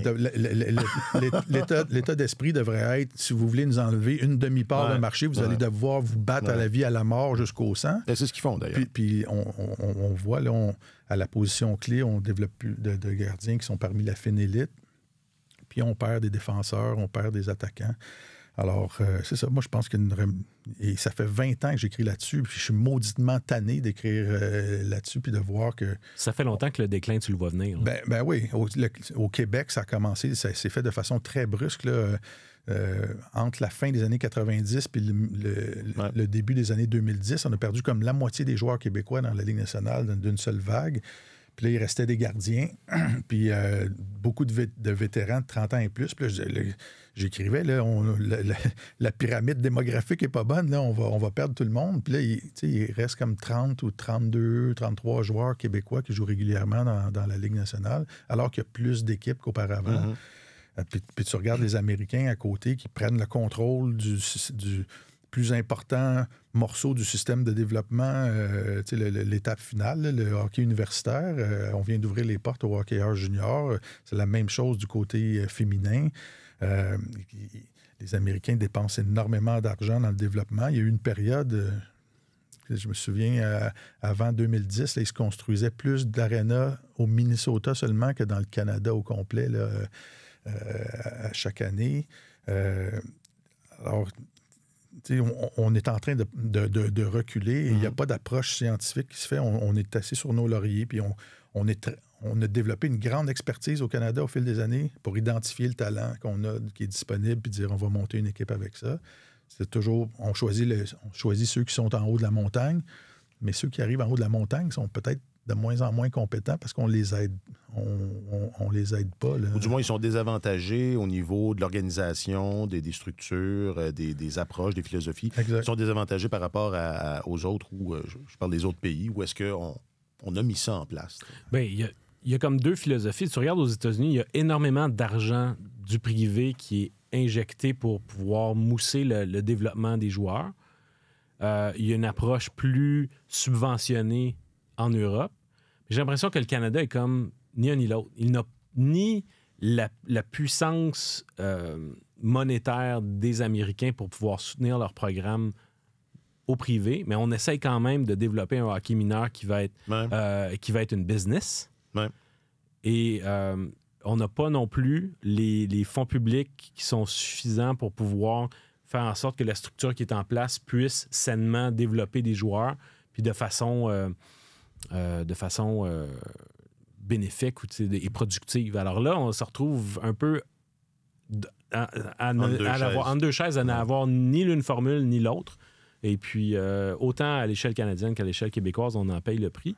L'état d'esprit devrait être, si vous voulez nous enlever une demi-part de marché, vous allez devoir vous battre à la vie, à la mort, jusqu'au sang. C'est ce qu'ils font, d'ailleurs. Puis on voit, là, à la position clé, on développe plus de gardiens qui sont parmi la fine élite. Puis on perd des défenseurs, on perd des attaquants. Alors, c'est ça. Moi, je pense et ça fait 20 ans que j'écris là-dessus, puis je suis mauditement tanné d'écrire là-dessus, puis de voir que... Ça fait longtemps que le déclin, tu le vois venir. Ben oui. Au Québec, ça a commencé, ça s'est fait de façon très brusque, là, entre la fin des années 90 puis le début des années 2010. On a perdu comme la moitié des joueurs québécois dans la Ligue nationale d'une seule vague. Puis là, il restait des gardiens, puis beaucoup de vétérans de 30 ans et plus. Puis là, j'écrivais, là, la pyramide démographique n'est pas bonne, là, on va perdre tout le monde. Puis là, il reste comme 30 ou 32, 33 joueurs québécois qui jouent régulièrement dans la Ligue nationale, alors qu'il y a plus d'équipes qu'auparavant. Puis tu regardes les Américains à côté qui prennent le contrôle du plus important morceau du système de développement, l'étape finale, le hockey universitaire. On vient d'ouvrir les portes au hockeyeurs juniors. C'est la même chose du côté féminin. Les Américains dépensent énormément d'argent dans le développement. Il y a eu une période, je me souviens, avant 2010, là, ils se construisaient plus d'arénas au Minnesota seulement que dans le Canada au complet, là, à chaque année. Alors, on est en train de reculer et il n'y a pas d'approche scientifique qui se fait. On est assis sur nos lauriers, puis on a développé une grande expertise au Canada au fil des années pour identifier le talent qu'on a, qui est disponible, puis dire on va monter une équipe avec ça. C'est toujours, on choisit ceux qui sont en haut de la montagne, mais ceux qui arrivent en haut de la montagne sont peut-être de moins en moins compétents parce qu'on les aide. On les aide pas. Là. Ou du moins, ils sont désavantagés au niveau de l'organisation, des structures, des approches, des philosophies. Exact. Ils sont désavantagés par rapport aux autres, ou je parle des autres pays, où est-ce qu'on a mis ça en place? Bien, il y a comme deux philosophies. Si tu regardes aux États-Unis, il y a énormément d'argent du privé qui est injecté pour pouvoir mousser le développement des joueurs. Il y a une approche plus subventionnée en Europe. J'ai l'impression que le Canada est comme ni un ni l'autre. Il n'a ni la puissance monétaire des Américains pour pouvoir soutenir leur programme au privé, mais on essaye quand même de développer un hockey mineur qui va être une business. Ouais. Et on n'a pas non plus les fonds publics qui sont suffisants pour pouvoir faire en sorte que la structure qui est en place puisse sainement développer des joueurs, puis de façon bénéfique et productive. Alors là, on se retrouve un peu entre deux chaises, à n'avoir ni l'une formule ni l'autre. Et puis, autant à l'échelle canadienne qu'à l'échelle québécoise, on en paye le prix.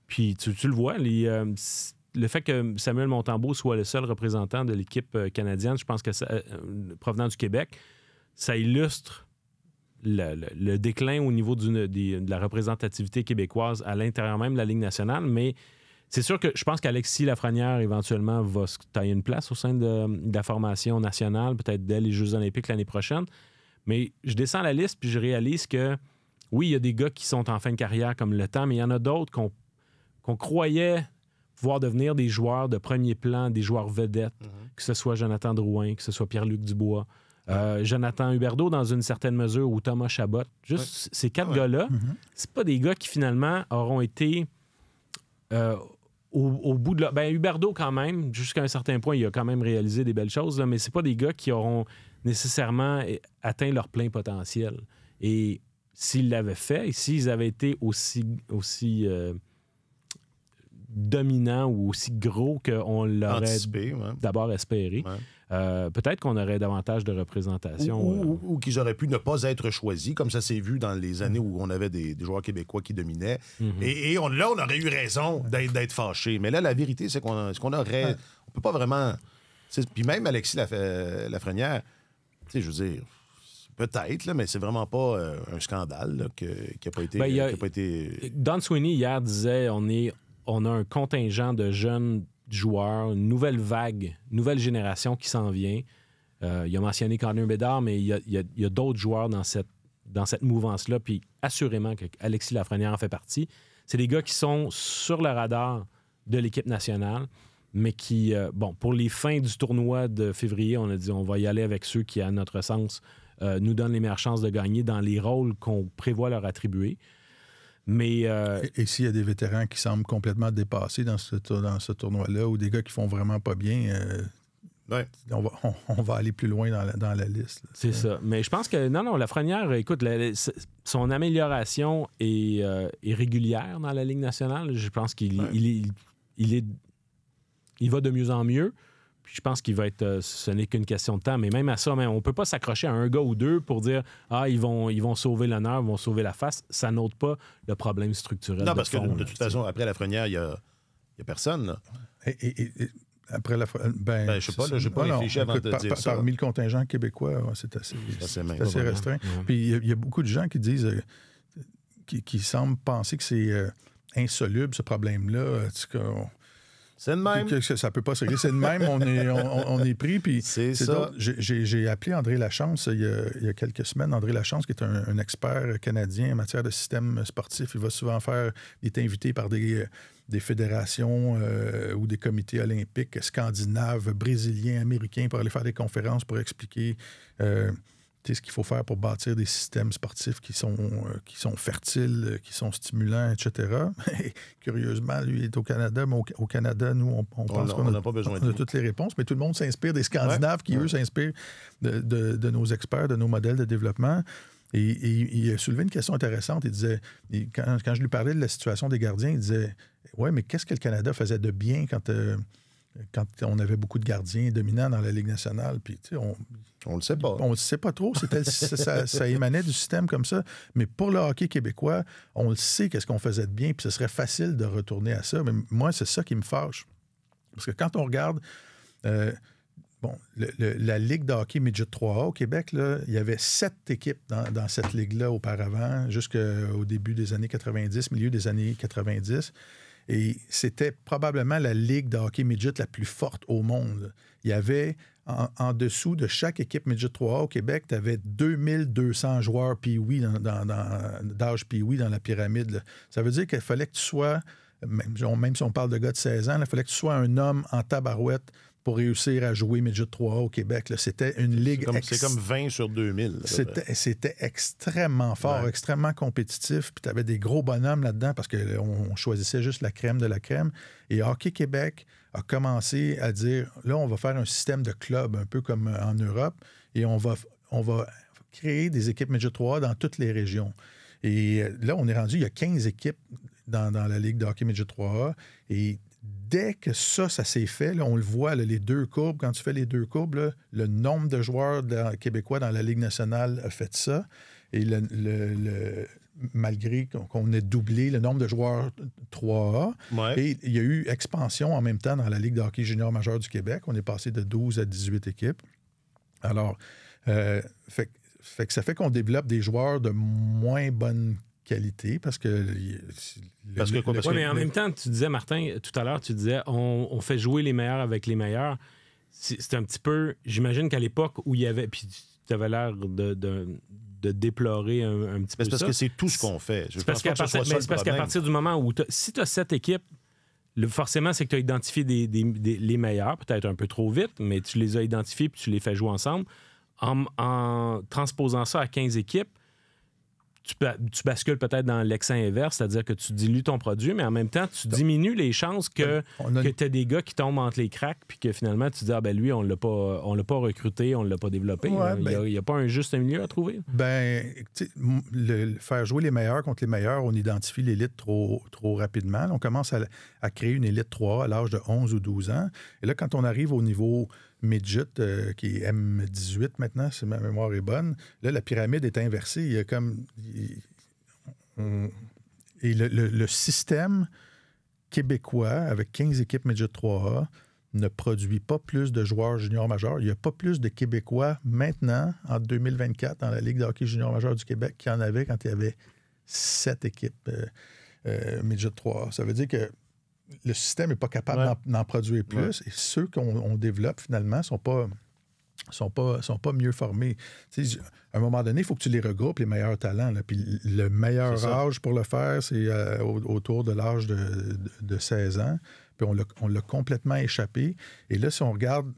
Puis, tu le vois, le fait que Samuel Montembeault soit le seul représentant de l'équipe canadienne, je pense que provenant du Québec, ça illustre le déclin au niveau de la représentativité québécoise à l'intérieur même de la Ligue nationale, mais c'est sûr que je pense qu'Alexis Lafrenière, éventuellement, va se tailler une place au sein de la formation nationale, peut-être dès les Jeux olympiques l'année prochaine. Mais je descends la liste puis je réalise que, oui, il y a des gars qui sont en fin de carrière comme Le Temps, mais il y en a d'autres qu'on croyait pouvoir devenir des joueurs de premier plan, des joueurs vedettes, que ce soit Jonathan Drouin, que ce soit Pierre-Luc Dubois, Jonathan Huberdeau dans une certaine mesure, ou Thomas Chabot. Juste ces quatre gars-là, c'est pas des gars qui finalement auront été au bout de Huberdeau quand même, jusqu'à un certain point, il a quand même réalisé des belles choses, là, mais c'est pas des gars qui auront nécessairement atteint leur plein potentiel. Et s'ils l'avaient fait, et s'ils avaient été aussi dominant ou aussi gros qu'on l'aurait Anticipé, ouais. d'abord espéré. Ouais. Peut-être qu'on aurait davantage de représentation. Ou qu'ils auraient pu ne pas être choisis, comme ça s'est vu dans les années où on avait des joueurs québécois qui dominaient. Et là, on aurait eu raison d'être fâchés. Mais là, la vérité, c'est qu'on aurait... On peut pas vraiment... Puis même Alexis Lafrenière, tu sais, je veux dire... Peut-être, là, mais c'est vraiment pas un scandale là, qui n'a pas été... Don Sweeney, hier, disait on a un contingent de jeunes joueurs, une nouvelle vague, nouvelle génération qui s'en vient. Il a mentionné Connor Bedard, mais il y a d'autres joueurs dans cette mouvance-là, puis assurément qu'Alexis Lafrenière en fait partie. C'est des gars qui sont sur le radar de l'équipe nationale, mais qui, pour les fins du tournoi de février, on a dit on va y aller avec ceux qui, à notre sens, nous donnent les meilleures chances de gagner dans les rôles qu'on prévoit leur attribuer. Mais, et s'il y a des vétérans qui semblent complètement dépassés dans ce tournoi-là ou des gars qui font vraiment pas bien, on va aller plus loin dans la liste. Là. C'est ça. Mais je pense que, non, Lafrenière, écoute, son amélioration est régulière dans la Ligue nationale. Je pense qu'il va de mieux en mieux. Puis je pense qu'il va être... ce n'est qu'une question de temps. Mais même à ça, on ne peut pas s'accrocher à un gars ou deux pour dire « Ah, ils vont sauver l'honneur, ils vont sauver la face. » Ça n'ôte pas le problème structurel. Non, parce que de toute façon, après Lafrenière, il n'y a personne. Là. Et après je sais pas, je n'ai pas réfléchi avant de dire ça. Parmi le contingent québécois, c'est assez restreint. Puis il y a beaucoup de gens qui disent... qui semblent penser que c'est insoluble, ce problème-là. C'est de même. Ça peut pas se régler. C'est de même, on est pris. Puis c'est ça. J'ai appelé André Lachance il y a quelques semaines. André Lachance, qui est un expert canadien en matière de système sportif. Il va souvent il est invité par des fédérations ou des comités olympiques scandinaves, brésiliens, américains pour aller faire des conférences pour expliquer ce qu'il faut faire pour bâtir des systèmes sportifs qui sont fertiles, qui sont stimulants, etc. Et, curieusement, lui, il est au Canada, mais au Canada, nous, on pense qu'on n'a pas besoin de toutes les réponses, mais tout le monde s'inspire des Scandinaves qui, eux, s'inspirent de nos experts, de nos modèles de développement. Et il a soulevé une question intéressante. Il disait, quand je lui parlais de la situation des gardiens, il disait « Ouais, mais qu'est-ce que le Canada faisait de bien quand on avait beaucoup de gardiens dominants dans la Ligue nationale? » Puis, tu sais, on le sait pas. On le sait pas trop. Ça émanait du système comme ça. Mais pour le hockey québécois, on le sait qu'est-ce qu'on faisait de bien, puis ce serait facile de retourner à ça. Mais moi, c'est ça qui me fâche. Parce que quand on regarde la Ligue de hockey Midget 3A au Québec, là, il y avait 7 équipes dans cette ligue-là auparavant, jusqu'au début des années 90, milieu des années 90. Et c'était probablement la ligue de hockey midget la plus forte au monde. Il y avait, en dessous de chaque équipe midget 3A au Québec, tu avais 2200 joueurs Pee-Wee d'âge Pee-Wee dans la pyramide. Là. Ça veut dire qu'il fallait que tu sois, même si on parle de gars de 16 ans, il fallait que tu sois un homme en tabarouette pour réussir à jouer Midget 3A au Québec. Là. C'était une ligue... C'est comme 20 sur 2000. C'était extrêmement fort, extrêmement compétitif. Puis tu avais des gros bonhommes là-dedans parce qu'on choisissait juste la crème de la crème. Et Hockey Québec a commencé à dire, là, on va faire un système de clubs, un peu comme en Europe, et on va créer des équipes Midget 3A dans toutes les régions. Et là, on est rendu, il y a 15 équipes dans la Ligue de hockey Midget 3A. Et dès que ça s'est fait, là, on le voit, là, les deux courbes, quand tu fais les deux courbes, là, le nombre de joueurs québécois dans la Ligue nationale a fait ça. Et malgré qu'on ait doublé le nombre de joueurs 3A, et il y a eu expansion en même temps dans la Ligue de hockey junior majeur du Québec. On est passé de 12 à 18 équipes. Alors, fait que ça fait qu'on développe des joueurs de moins bonne qualité parce que... Oui, mais en même temps, tu disais, Martin, tout à l'heure, tu disais on fait jouer les meilleurs avec les meilleurs. C'est un petit peu... J'imagine qu'à l'époque où il y avait... Puis tu avais l'air de déplorer un petit peu ça. C'est parce que c'est tout ce qu'on fait. C'est parce qu'à partir du moment où... Si tu as 7 équipes, forcément, c'est que tu as identifié les meilleurs, peut-être un peu trop vite, mais tu les as identifiés puis tu les fais jouer ensemble. En transposant ça à 15 équipes, tu bascules peut-être dans l'excès inverse, c'est-à-dire que tu dilues ton produit, mais en même temps, tu diminues les chances que tu as des gars qui tombent entre les cracks puis que finalement, tu dis, lui, on l'a pas recruté, on l'a pas développé. Ouais, Il n'y a pas un juste milieu à trouver. Faire jouer les meilleurs contre les meilleurs, on identifie l'élite trop rapidement. On commence à créer une élite 3 à l'âge de 11 ou 12 ans. Et là, quand on arrive au niveau midget, qui est M18 maintenant, si ma mémoire est bonne, là, la pyramide est inversée. Il y a comme... Et le système québécois, avec 15 équipes midget 3A, ne produit pas plus de joueurs juniors majeurs. Il n'y a pas plus de Québécois maintenant, en 2024, dans la Ligue de hockey junior majeur du Québec qu'il y en avait quand il y avait 7 équipes midget 3A. Ça veut dire que le système n'est pas capable d'en produire plus. Ouais. Et ceux qu'on développe, finalement, ne sont pas mieux formés. T'sais, à un moment donné, il faut que tu les regroupes, les meilleurs talents. Là. Puis le meilleur âge pour le faire, c'est autour de l'âge de 16 ans. Puis on l'a complètement échappé. Et là, si on regarde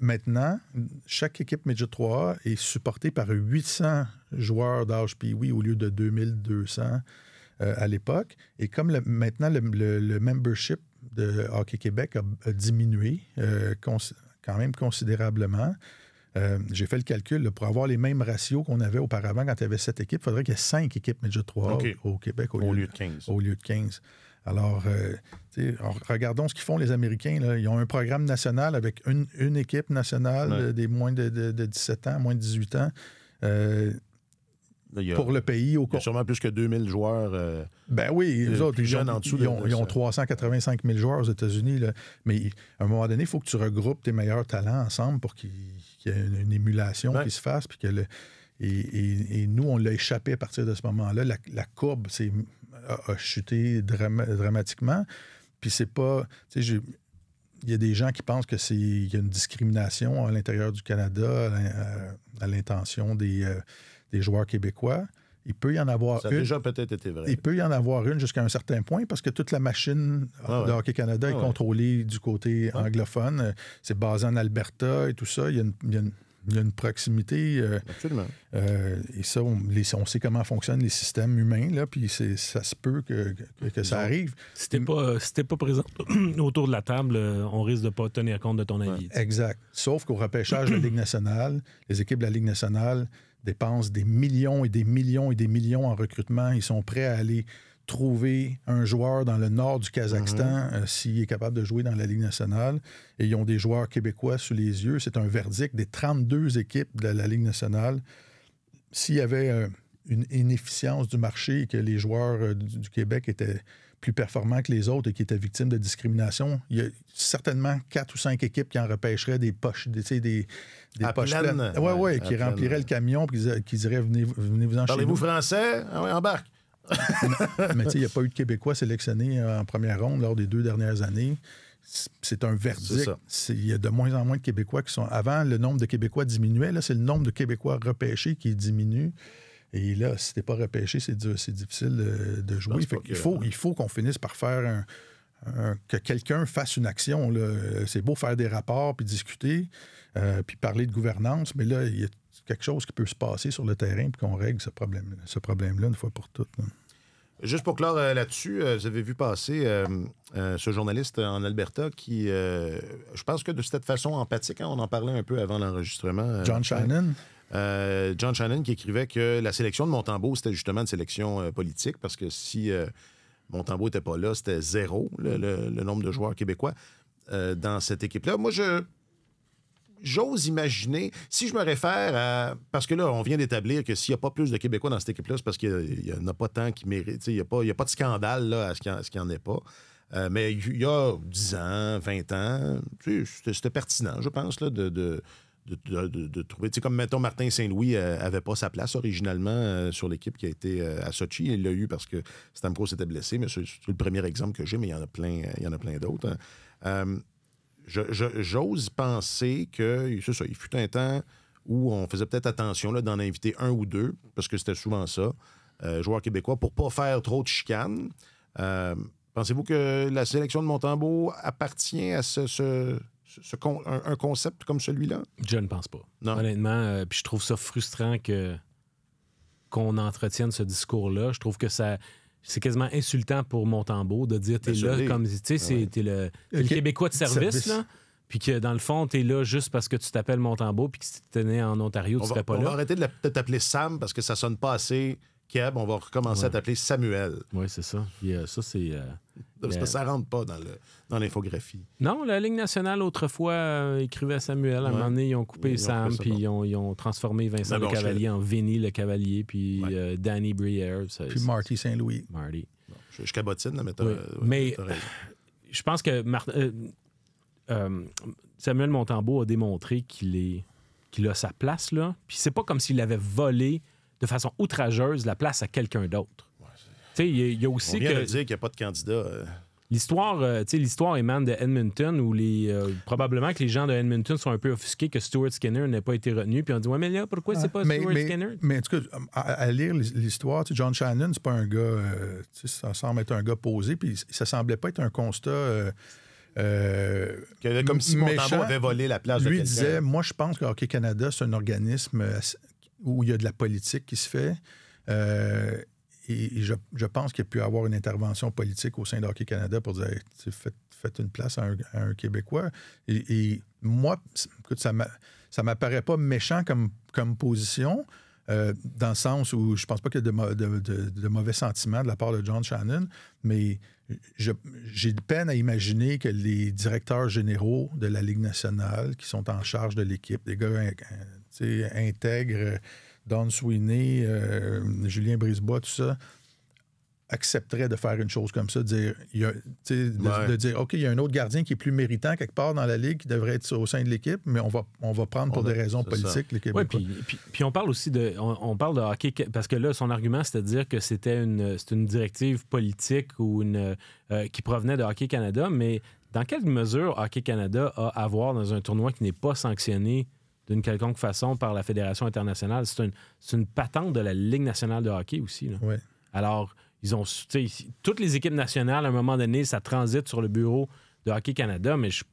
maintenant, chaque équipe Midget 3A est supportée par 800 joueurs d'âge Pee-Wee au lieu de 2200 à l'époque. Et comme maintenant, le membership de Hockey Québec a diminué quand même considérablement. J'ai fait le calcul. Là, pour avoir les mêmes ratios qu'on avait auparavant quand il y avait 7 équipes, il faudrait qu'il y ait 5 équipes Midget 3A au Québec au lieu de 15. Au lieu de 15. Alors, regardons ce qu'ils font les Américains. Là. Ils ont un programme national avec une équipe nationale des moins de 17 ans, moins de 18 ans. Pour le pays. Il y a sûrement plus que 2000 joueurs. Ben oui, eux autres, ils ont 385 000 joueurs aux États-Unis. Là. Mais à un moment donné, il faut que tu regroupes tes meilleurs talents ensemble pour qu'il y ait une émulation qui se fasse. Puis et nous, on l'a échappé à partir de ce moment-là. La courbe a chuté dramatiquement. Puis c'est pas... Il y a des gens qui pensent qu'il y a une discrimination à l'intérieur du Canada à l'intention des joueurs québécois. Il peut y en avoir Ça a déjà peut-être été vrai. Il peut y en avoir une jusqu'à un certain point parce que toute la machine de Hockey Canada est contrôlée du côté anglophone. C'est basé en Alberta et tout ça. Il y a une proximité. Absolument. Et ça, on sait comment fonctionnent les systèmes humains, là, puis ça se peut que ça arrive. Si t'es pas présent autour de la table, on risque de ne pas tenir compte de ton avis. Exact. Sauf qu'au repêchage de la Ligue nationale, les équipes de la Ligue nationale dépensent des millions et des millions et des millions en recrutement. Ils sont prêts à aller trouver un joueur dans le nord du Kazakhstan s'il est capable de jouer dans la Ligue nationale. Et ils ont des joueurs québécois sous les yeux. C'est un verdict des 32 équipes de la Ligue nationale. S'il y avait une inefficience du marché et que les joueurs du Québec étaient plus performants que les autres et qui étaient victimes de discrimination, il y a certainement 4 ou 5 équipes qui en repêchent des poches, des poches pleines. Oui, qui rempliraient le camion et qui diraient venez vous en chez nous. Parlez-vous français? Ah oui, embarque. Mais il n'y a pas eu de Québécois sélectionnés en première ronde lors des 2 dernières années. C'est un verdict. Il y a de moins en moins de Québécois qui sont... Avant, le nombre de Québécois diminuait. Là, c'est le nombre de Québécois repêchés qui diminue. Et là, si t'es pas repêché, c'est difficile de jouer. Il faut qu'on finisse par faire que quelqu'un fasse une action. Là. C'est beau faire des rapports, puis discuter, puis parler de gouvernance, mais là, il y a quelque chose qui peut se passer sur le terrain puis qu'on règle ce problème-là une fois pour toutes. Là. Juste pour clore là-dessus, vous avez vu passer ce journaliste en Alberta qui, je pense que de cette façon empathique, on en parlait un peu avant l'enregistrement. John Shannon. John Shannon qui écrivait que la sélection de Montembeault, c'était justement une sélection politique parce que si Montembeault n'était pas là, c'était 0, le nombre de joueurs québécois dans cette équipe-là. Moi, j'ose imaginer, si je me réfère à... Parce que là, on vient d'établir que s'il n'y a pas plus de Québécois dans cette équipe-là, c'est parce qu'il n'y en a pas tant qui méritent. Il n'y a pas de scandale là, à ce qu'il n'y en ait pas. Mais il y a 10 ans, 20 ans, c'était pertinent, je pense, là, de trouver... Comme, mettons, Martin Saint-Louis n'avait pas sa place originalement sur l'équipe qui a été à Sochi. Il l'a eu parce que Stamkos s'était blessé, mais c'est le premier exemple que j'ai, mais il y en a plein d'autres. J'ose penser que, c'est ça, il fut un temps où on faisait peut-être attention là, d'en inviter 1 ou 2, parce que c'était souvent ça, joueurs québécois, pour ne pas faire trop de chicanes. Pensez-vous que la sélection de Montembeault appartient à un concept comme celui-là? Je ne pense pas. Non. Honnêtement, puis je trouve ça frustrant que qu'on entretienne ce discours-là. Je trouve que c'est quasiment insultant pour Montembeault de dire t'es là comme... Tu sais, t'es le Québécois de service, là. Puis que, dans le fond, t'es là juste parce que tu t'appelles Montembeault puis que si t'étais né en Ontario, tu serais pas là. On va arrêter de t'appeler Sam parce que ça sonne pas assez Keb. On va recommencer à t'appeler Samuel. Oui, c'est ça. Puis, ça, c'est... Parce que ça rentre pas dans l'infographie. Non, la Ligue nationale, autrefois, écrivait Samuel. À un moment donné, ils ont coupé Sam, puis ils ont transformé Vincent Le Cavalier en Vinny Le Cavalier, puis Danny Brière. Puis Marty Saint-Louis. Marty. Je cabotine, là, mais je pense que Samuel Montembeault a démontré qu'il a sa place, là. Puis c'est pas comme s'il avait volé de façon outrageuse la place à quelqu'un d'autre. Tu sais, il y a aussi on vient de dire qu'il n'y a pas de candidat. L'histoire émane de Edmonton où probablement que les gens de Edmonton sont un peu offusqués que Stuart Skinner n'ait pas été retenu. Puis on dit, ouais, mais là, pourquoi c'est pas Stuart Skinner? Mais en tout cas, à lire l'histoire, John Shannon, c'est pas un gars, ça semble être un gars posé, puis ça semblait pas être un constat... comme si Montembeault avait volé la place de quelqu'un. Lui disait, moi, je pense que Hockey Canada, c'est un organisme où il y a de la politique qui se fait. Et je pense qu'il y a pu avoir une intervention politique au sein de Hockey Canada pour dire, faites une place à un Québécois. Et moi, écoute, ça m'apparaît pas méchant comme position, dans le sens où je pense pas qu'il y a de mauvais sentiments de la part de John Shannon, mais j'ai de peine à imaginer que les directeurs généraux de la Ligue nationale qui sont en charge de l'équipe, des gars intègres, Don Sweeney, Julien Brisebois, tout ça, accepteraient de faire une chose comme ça, de dire OK, il y a un autre gardien qui est plus méritant quelque part dans la Ligue qui devrait être au sein de l'équipe, mais on va prendre pour des raisons politiques les Québécois. Oui, puis on parle aussi on parle de hockey, parce que là, son argument, c'était de dire que c'était une directive politique ou qui provenait de Hockey Canada, mais dans quelle mesure Hockey Canada a à voir dans un tournoi qui n'est pas sanctionné d'une quelconque façon par la Fédération internationale? C'est une patente de la Ligue nationale de hockey aussi. Là. Oui. Alors, toutes les équipes nationales, à un moment donné, ça transite sur le bureau de Hockey Canada, mais je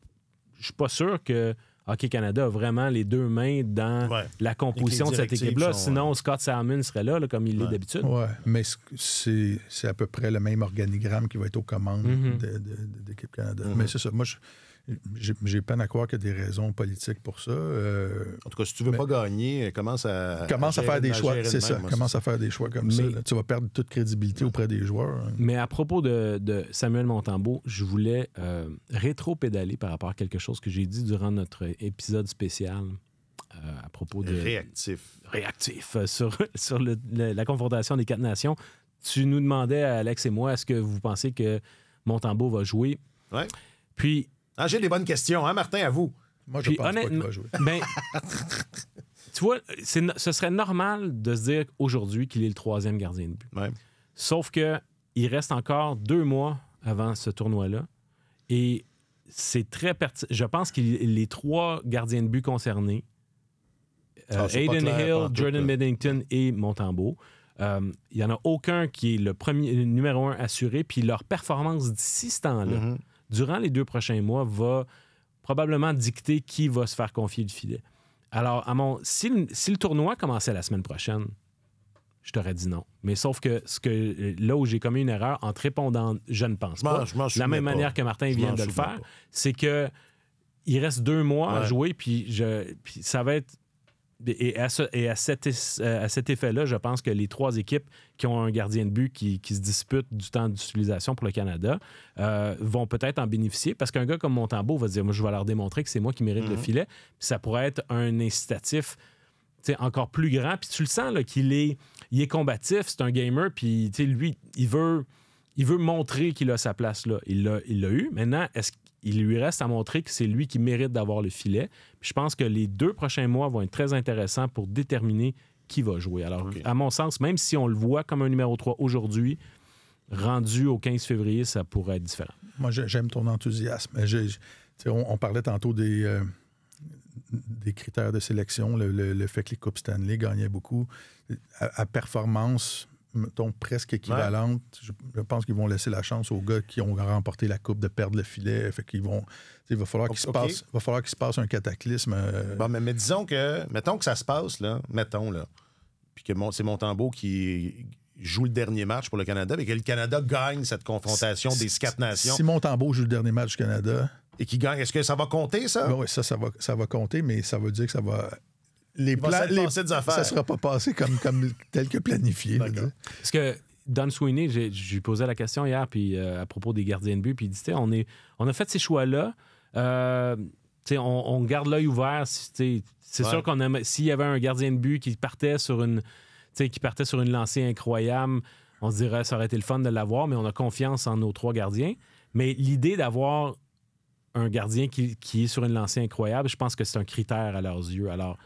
suis pas sûr que Hockey Canada a vraiment les deux mains dans la composition de cette équipe-là. Sinon, Scott Salmon serait là comme il l'est d'habitude. Oui, mais c'est à peu près le même organigramme qui va être aux commandes d'équipe Canada. Mais c'est ça. Moi, j'ai peine à croire qu'il y a des raisons politiques pour ça. En tout cas, si tu veux pas gagner, commence à faire des choix. C'est ça. Commence à faire des choix comme ça. Là. Tu vas perdre toute crédibilité auprès des joueurs. Mais à propos de Samuel Montembeault, je voulais rétro-pédaler par rapport à quelque chose que j'ai dit durant notre épisode spécial à propos de... Réactif. Sur la confrontation des 4 nations. Tu nous demandais, Alex et moi, est-ce que vous pensez que Montembeault va jouer? Oui. Puis... j'ai des bonnes questions, hein, Martin, à vous. Moi, je pense pas qu'il va jouer. Ben, tu vois, ce serait normal de se dire aujourd'hui qu'il est le 3e gardien de but. Ouais. Sauf que il reste encore 2 mois avant ce tournoi-là. Et c'est très pertinent. Je pense que les 3 gardiens de but concernés, Aiden Hill, Jordan Binnington et Montembeault, il n'y en a aucun qui est le numéro 1 assuré. Puis leur performance d'ici ce temps-là, durant les 2 prochains mois, va probablement dicter qui va se faire confier le filet. Alors, si le tournoi commençait la semaine prochaine, je t'aurais dit non. Mais sauf que là où j'ai commis une erreur en te répondant, je ne pense pas, de la même manière que Martin vient de le faire, c'est que il reste 2 mois à jouer, puis ça va être... Et à cet effet-là, je pense que les 3 équipes qui ont un gardien de but qui se disputent du temps d'utilisation pour le Canada vont peut-être en bénéficier parce qu'un gars comme Montembeault va se dire, moi, je vais leur démontrer que c'est moi qui mérite le filet. Puis ça pourrait être un incitatif encore plus grand. Puis tu le sens là, qu'il est combatif, c'est un gamer, puis lui, il veut montrer qu'il a sa place là. Il l'a eu. Maintenant, est-ce qu'il lui reste à montrer que c'est lui qui mérite d'avoir le filet? Puis je pense que les 2 prochains mois vont être très intéressants pour déterminer qui va jouer. Alors, à mon sens, même si on le voit comme un numéro 3 aujourd'hui, rendu au 15 février, ça pourrait être différent. Moi, j'aime ton enthousiasme. On parlait tantôt des critères de sélection, le fait que les Coupes Stanley gagnaient beaucoup. À performance, mettons, presque équivalente, je pense qu'ils vont laisser la chance aux gars qui ont remporté la Coupe de perdre le filet. Fait qu'ils vont... Il va falloir qu'il se passe un cataclysme. Bon, mais disons que... Mettons que ça se passe, là. Mettons, là. puis que c'est Montembeault qui joue le dernier match pour le Canada, et que le Canada gagne cette confrontation des 4 nations. Si Montembeault joue le dernier match du Canada... Et qui gagne, est-ce que ça va compter, ça? Oui, ça va compter, mais ça veut dire que ça va... Ça ne sera pas passé comme tel que planifié. Parce que Don Sweeney, je lui posais la question hier puis, à propos des gardiens de but, puis il dit, on a fait ces choix-là, on garde l'œil ouvert. C'est sûr s'il y avait un gardien de but qui partait sur une lancée incroyable, on se dirait ça aurait été le fun de l'avoir, mais on a confiance en nos 3 gardiens. Mais l'idée d'avoir un gardien qui est sur une lancée incroyable, je pense que c'est un critère à leurs yeux. Alors,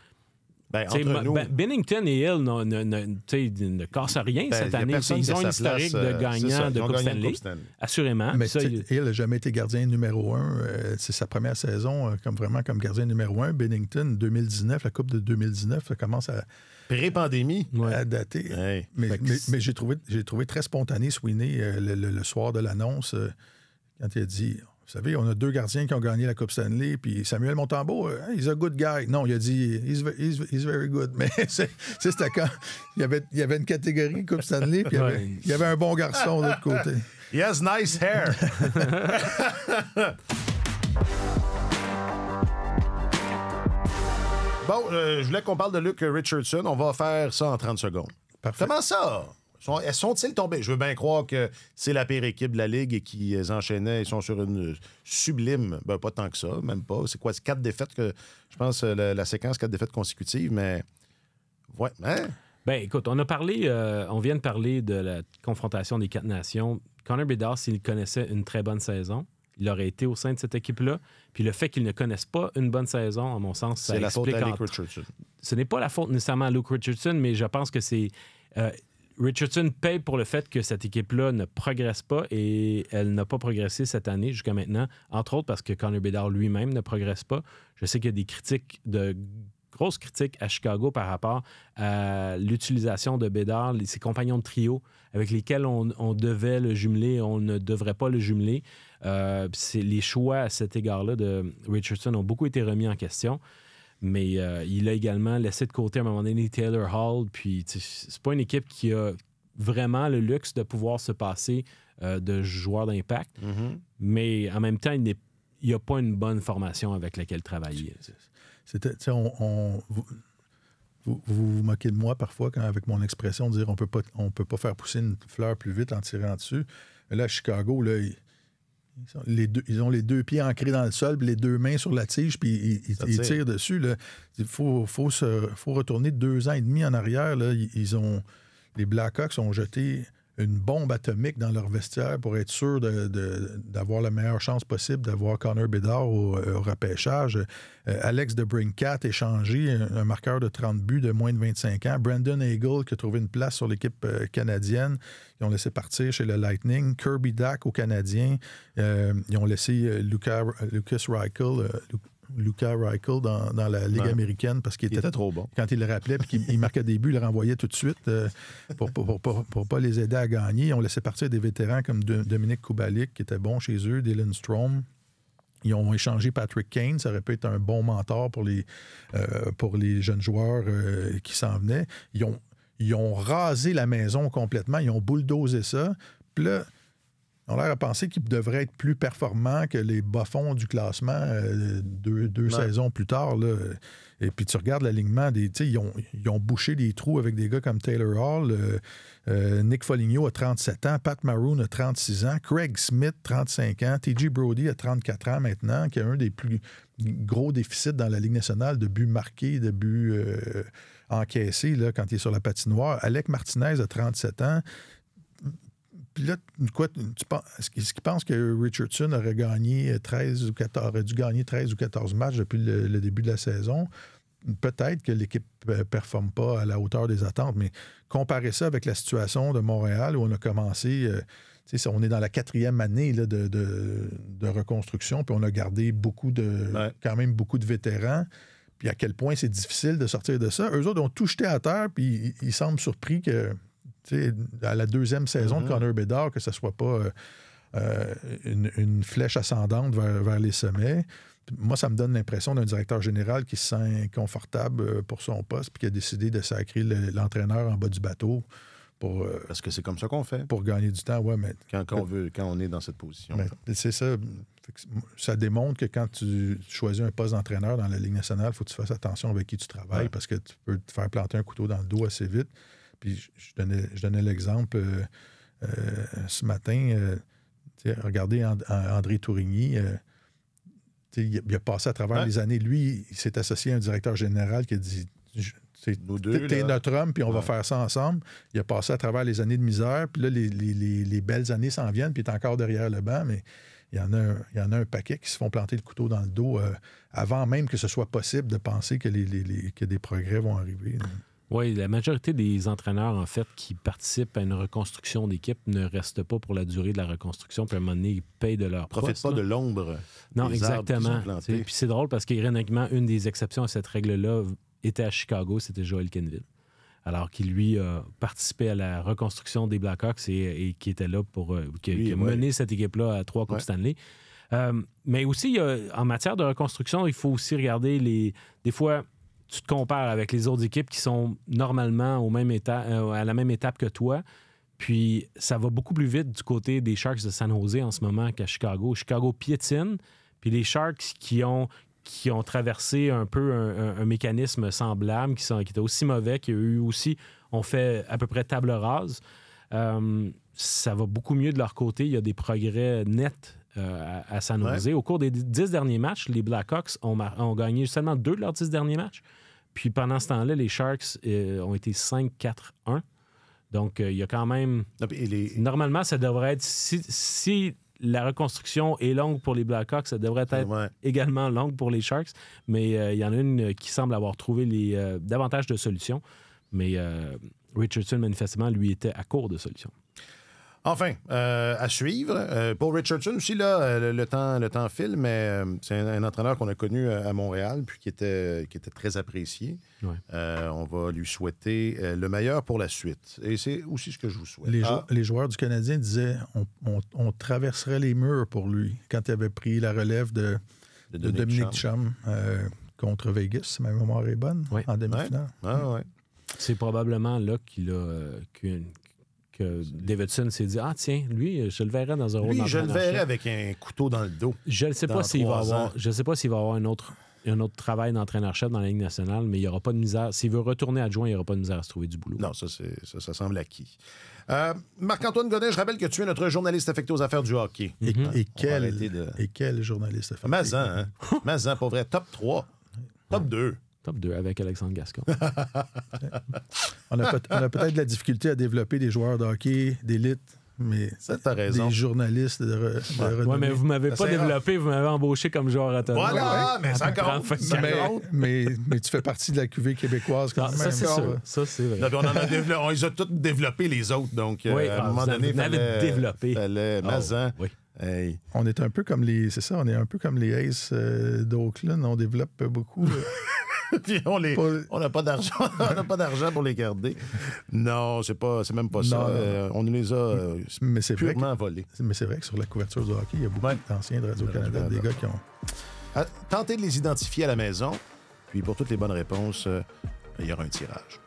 entre nous... Bennington et Hill ne cassent rien cette année. Ils ont une historique de gagnant de Coupe Stanley. Assurément. Mais Hill n'a jamais été gardien numéro 1. C'est sa première saison comme gardien numéro 1. Bennington, 2019, la Coupe de 2019, ça commence à... Pré-pandémie. À dater. Ouais. Mais j'ai trouvé très spontané Sweeney le soir de l'annonce quand il a dit... Vous savez, on a 2 gardiens qui ont gagné la Coupe Stanley, puis Samuel Montembeault, he's a good guy. Non, il a dit, he's very good. Mais c'était quand il y avait une catégorie Coupe Stanley, puis il y avait un bon garçon de l'autre côté. He has nice hair. Bon, je voulais qu'on parle de Luke Richardson. On va faire ça en 30 secondes. Parfait. Comment ça? Sont-ils tombés? Je veux bien croire que c'est la pire équipe de la Ligue et qu'ils enchaînaient. Ils sont sur une sublime... Ben, pas tant que ça, même pas. C'est quoi? C'est 4 défaites que... Je pense la séquence 4 défaites consécutives, mais... Ouais, hein? Ben, écoute, on vient de parler de la confrontation des 4 nations. Connor Bedard, s'il connaissait une très bonne saison, il aurait été au sein de cette équipe-là. Puis le fait qu'il ne connaisse pas une bonne saison, à mon sens, ça explique... C'est la faute à Luke Richardson. Ce n'est pas la faute nécessairement à Luke Richardson, mais je pense que c'est... Richardson paye pour le fait que cette équipe-là ne progresse pas et elle n'a pas progressé cette année jusqu'à maintenant, entre autres parce que Connor Bedard lui-même ne progresse pas. Je sais qu'il y a des grosses critiques à Chicago par rapport à l'utilisation de Bedard, ses compagnons de trio avec lesquels on devait le jumeler, on ne devrait pas le jumeler. Les choix à cet égard-là de Richardson ont beaucoup été remis en question. Mais il a également laissé de côté à un moment donné Taylor Hall. Puis c'est pas une équipe qui a vraiment le luxe de pouvoir se passer de joueurs d'impact. Mm-hmm. Mais en même temps, il n'y a pas une bonne formation avec laquelle travailler. Vous vous moquez de moi parfois avec mon expression de dire on peut pas faire pousser une fleur plus vite en tirant dessus. Mais là, à Chicago, là, ils ont les 2 pieds ancrés dans le sol, puis les 2 mains sur la tige, puis ils tirent dessus. Il faut retourner 2 ans et demi en arrière. Là. Les Blackhawks ont jeté une bombe atomique dans leur vestiaire pour être sûr d'avoir la meilleure chance possible d'avoir Connor Bedard au repêchage. Alex DeBrincat échangé, un marqueur de 30 buts de moins de 25 ans. Brandon Hagel qui a trouvé une place sur l'équipe canadienne. Ils ont laissé partir chez le Lightning. Kirby Dach aux Canadiens. Ils ont laissé Lukas Reichel... Luca Reichel dans la Ligue américaine parce qu'il était trop bon. Quand il le rappelait puis qu'il marquait des buts, il le renvoyait tout de suite pour pas les aider à gagner. Ils ont laissé partir des vétérans comme Dominique Kubalik qui était bon chez eux, Dylan Strome. Ils ont échangé Patrick Kane, ça aurait pu être un bon mentor pour les jeunes joueurs qui s'en venaient. Ils ont rasé la maison complètement, ils ont bulldozé ça. Puis là, on a l'air à penser qu'ils devraient être plus performants que les bas-fonds du classement deux saisons plus tard. Là. Et puis tu regardes l'alignement, ils ont bouché des trous avec des gars comme Taylor Hall, Nick Foligno a 37 ans, Pat Maroon a 36 ans, Craig Smith, 35 ans, TJ Brodie a 34 ans maintenant, qui a un des plus gros déficits dans la Ligue nationale de buts marqués, de buts encaissés là, quand il est sur la patinoire. Alec Martinez a 37 ans. Puis là, est-ce qu'ils pensent que Richardson aurait gagné 13 ou 14, aurait dû gagner 13 ou 14 matchs depuis le début de la saison? Peut-être que l'équipe ne performe pas à la hauteur des attentes, mais comparer ça avec la situation de Montréal où on a commencé, on est dans la 4e année là, de reconstruction, puis on a gardé quand même beaucoup de vétérans. Puis à quel point c'est difficile de sortir de ça. Eux autres ont tout jeté à terre, puis ils semblent surpris que à la 2e saison de Connor Bedard, que ce ne soit pas une flèche ascendante vers les sommets. Moi, ça me donne l'impression d'un directeur général qui se sent inconfortable pour son poste puis qui a décidé de sacrer l'entraîneur en bas du bateau Parce que c'est comme ça qu'on fait. Pour gagner du temps, mais... Quand on est dans cette position. C'est ça. Ça démontre que quand tu choisis un poste d'entraîneur dans la Ligue nationale, il faut que tu fasses attention avec qui tu travailles parce que tu peux te faire planter un couteau dans le dos assez vite. Puis je donnais l'exemple ce matin. Regardez André Tourigny. Il a passé à travers les années. Lui, il s'est associé à un directeur général qui a dit... T'es notre homme, puis on va faire ça ensemble. Il a passé à travers les années de misère, puis là, les belles années s'en viennent, puis il est encore derrière le banc, mais il y en a un paquet qui se font planter le couteau dans le dos avant même que ce soit possible de penser que des progrès vont arriver. Oui, la majorité des entraîneurs, en fait, qui participent à une reconstruction d'équipe ne restent pas pour la durée de la reconstruction, puis à un moment donné, ils payent de leur poste. Profitent pas de l'ombre. Non, exactement. Puis c'est drôle parce qu'iréniquement, une des exceptions à cette règle-là était à Chicago, c'était Joel Kenville. Alors qu'il, lui, a participé à la reconstruction des Blackhawks et qui était là pour... qui a mené cette équipe-là à 3 Coupes Stanley. Mais aussi, en matière de reconstruction, il faut aussi regarder des fois... Tu te compares avec les autres équipes qui sont normalement à la même étape que toi. Puis ça va beaucoup plus vite du côté des Sharks de San Jose en ce moment qu'à Chicago. Chicago piétine, puis les Sharks qui ont traversé un peu un mécanisme semblable, qui étaient aussi mauvais, qui ont fait à peu près table rase. Ça va beaucoup mieux de leur côté. Il y a des progrès nets à San Jose. Ouais. Au cours des 10 derniers matchs, les Blackhawks ont gagné seulement 2 de leurs 10 derniers matchs. Puis pendant ce temps-là, les Sharks ont été 5-4-1. Donc, il y a quand même... Normalement, ça devrait être... Si la reconstruction est longue pour les Blackhawks, ça devrait être également longue pour les Sharks. Mais il y en a une qui semble avoir trouvé davantage de solutions. Mais Richardson, manifestement, lui, était à court de solutions. Enfin, à suivre. Paul Richardson aussi, là, le temps file, mais c'est un entraîneur qu'on a connu à Montréal, puis qui était très apprécié. Ouais. On va lui souhaiter le meilleur pour la suite. Et c'est aussi ce que je vous souhaite. Les joueurs du Canadien disaient on traverserait les murs pour lui quand il avait pris la relève de Dominique Cham contre Vegas, si ma mémoire est bonne, en demi-finale. Ouais. C'est probablement là que Davidson s'est dit « Ah, tiens, lui, je le verrais dans un rôle d'entraîneur. » je le verrais avec un couteau dans le dos. Je ne sais pas s'il va avoir un autre travail d'entraîneur-chef dans la Ligue nationale, mais il n'y aura pas de misère. S'il veut retourner adjoint, il n'y aura pas de misère à se trouver du boulot. Non, ça semble acquis. Marc-Antoine Godin, je rappelle que tu es notre journaliste affecté aux affaires du hockey. Et quel journaliste affecté? Mazan, pour vrai, top 3, top 2. Top 2 avec Alexandre Gascon. On a peut-être de la difficulté à développer des joueurs de hockey d'élite, mais des journalistes de oui, mais vous ne m'avez pas développé, vous m'avez embauché comme joueur à Ottawa. Voilà, mais ça compte. Mais tu fais partie de la cuvée québécoise quand même. Ça, c'est sûr. Ça, c'est vrai. On les a tous développés, les autres. Donc, à un moment donné, il fallait Mazan. Oui. Hey. On est un peu comme les... C'est ça, on est un peu comme les Aces d'Oakland. On développe beaucoup... Puis on n'a pas d'argent. On n'a pas d'argent pour les garder. Non, c'est même pas ça. On nous les a purement volés. Mais c'est vrai que sur la couverture du hockey, il y a beaucoup d'anciens de Radio-Canada, des gars qui ont... Tentez de les identifier à la maison. Puis pour toutes les bonnes réponses, il y aura un tirage.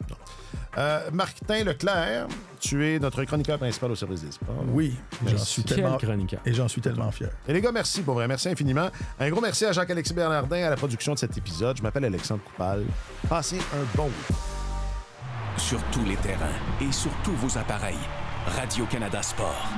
Martin Leclerc, tu es notre chroniqueur principal au service des sports. Oui, j'en suis tellement fier. Et les gars, merci pour vrai. Merci infiniment. Un gros merci à Jacques-Alexis Bernardin à la production de cet épisode. Je m'appelle Alexandre Coupal. Passez un bon week-end. Sur tous les terrains et sur tous vos appareils, Radio-Canada Sport.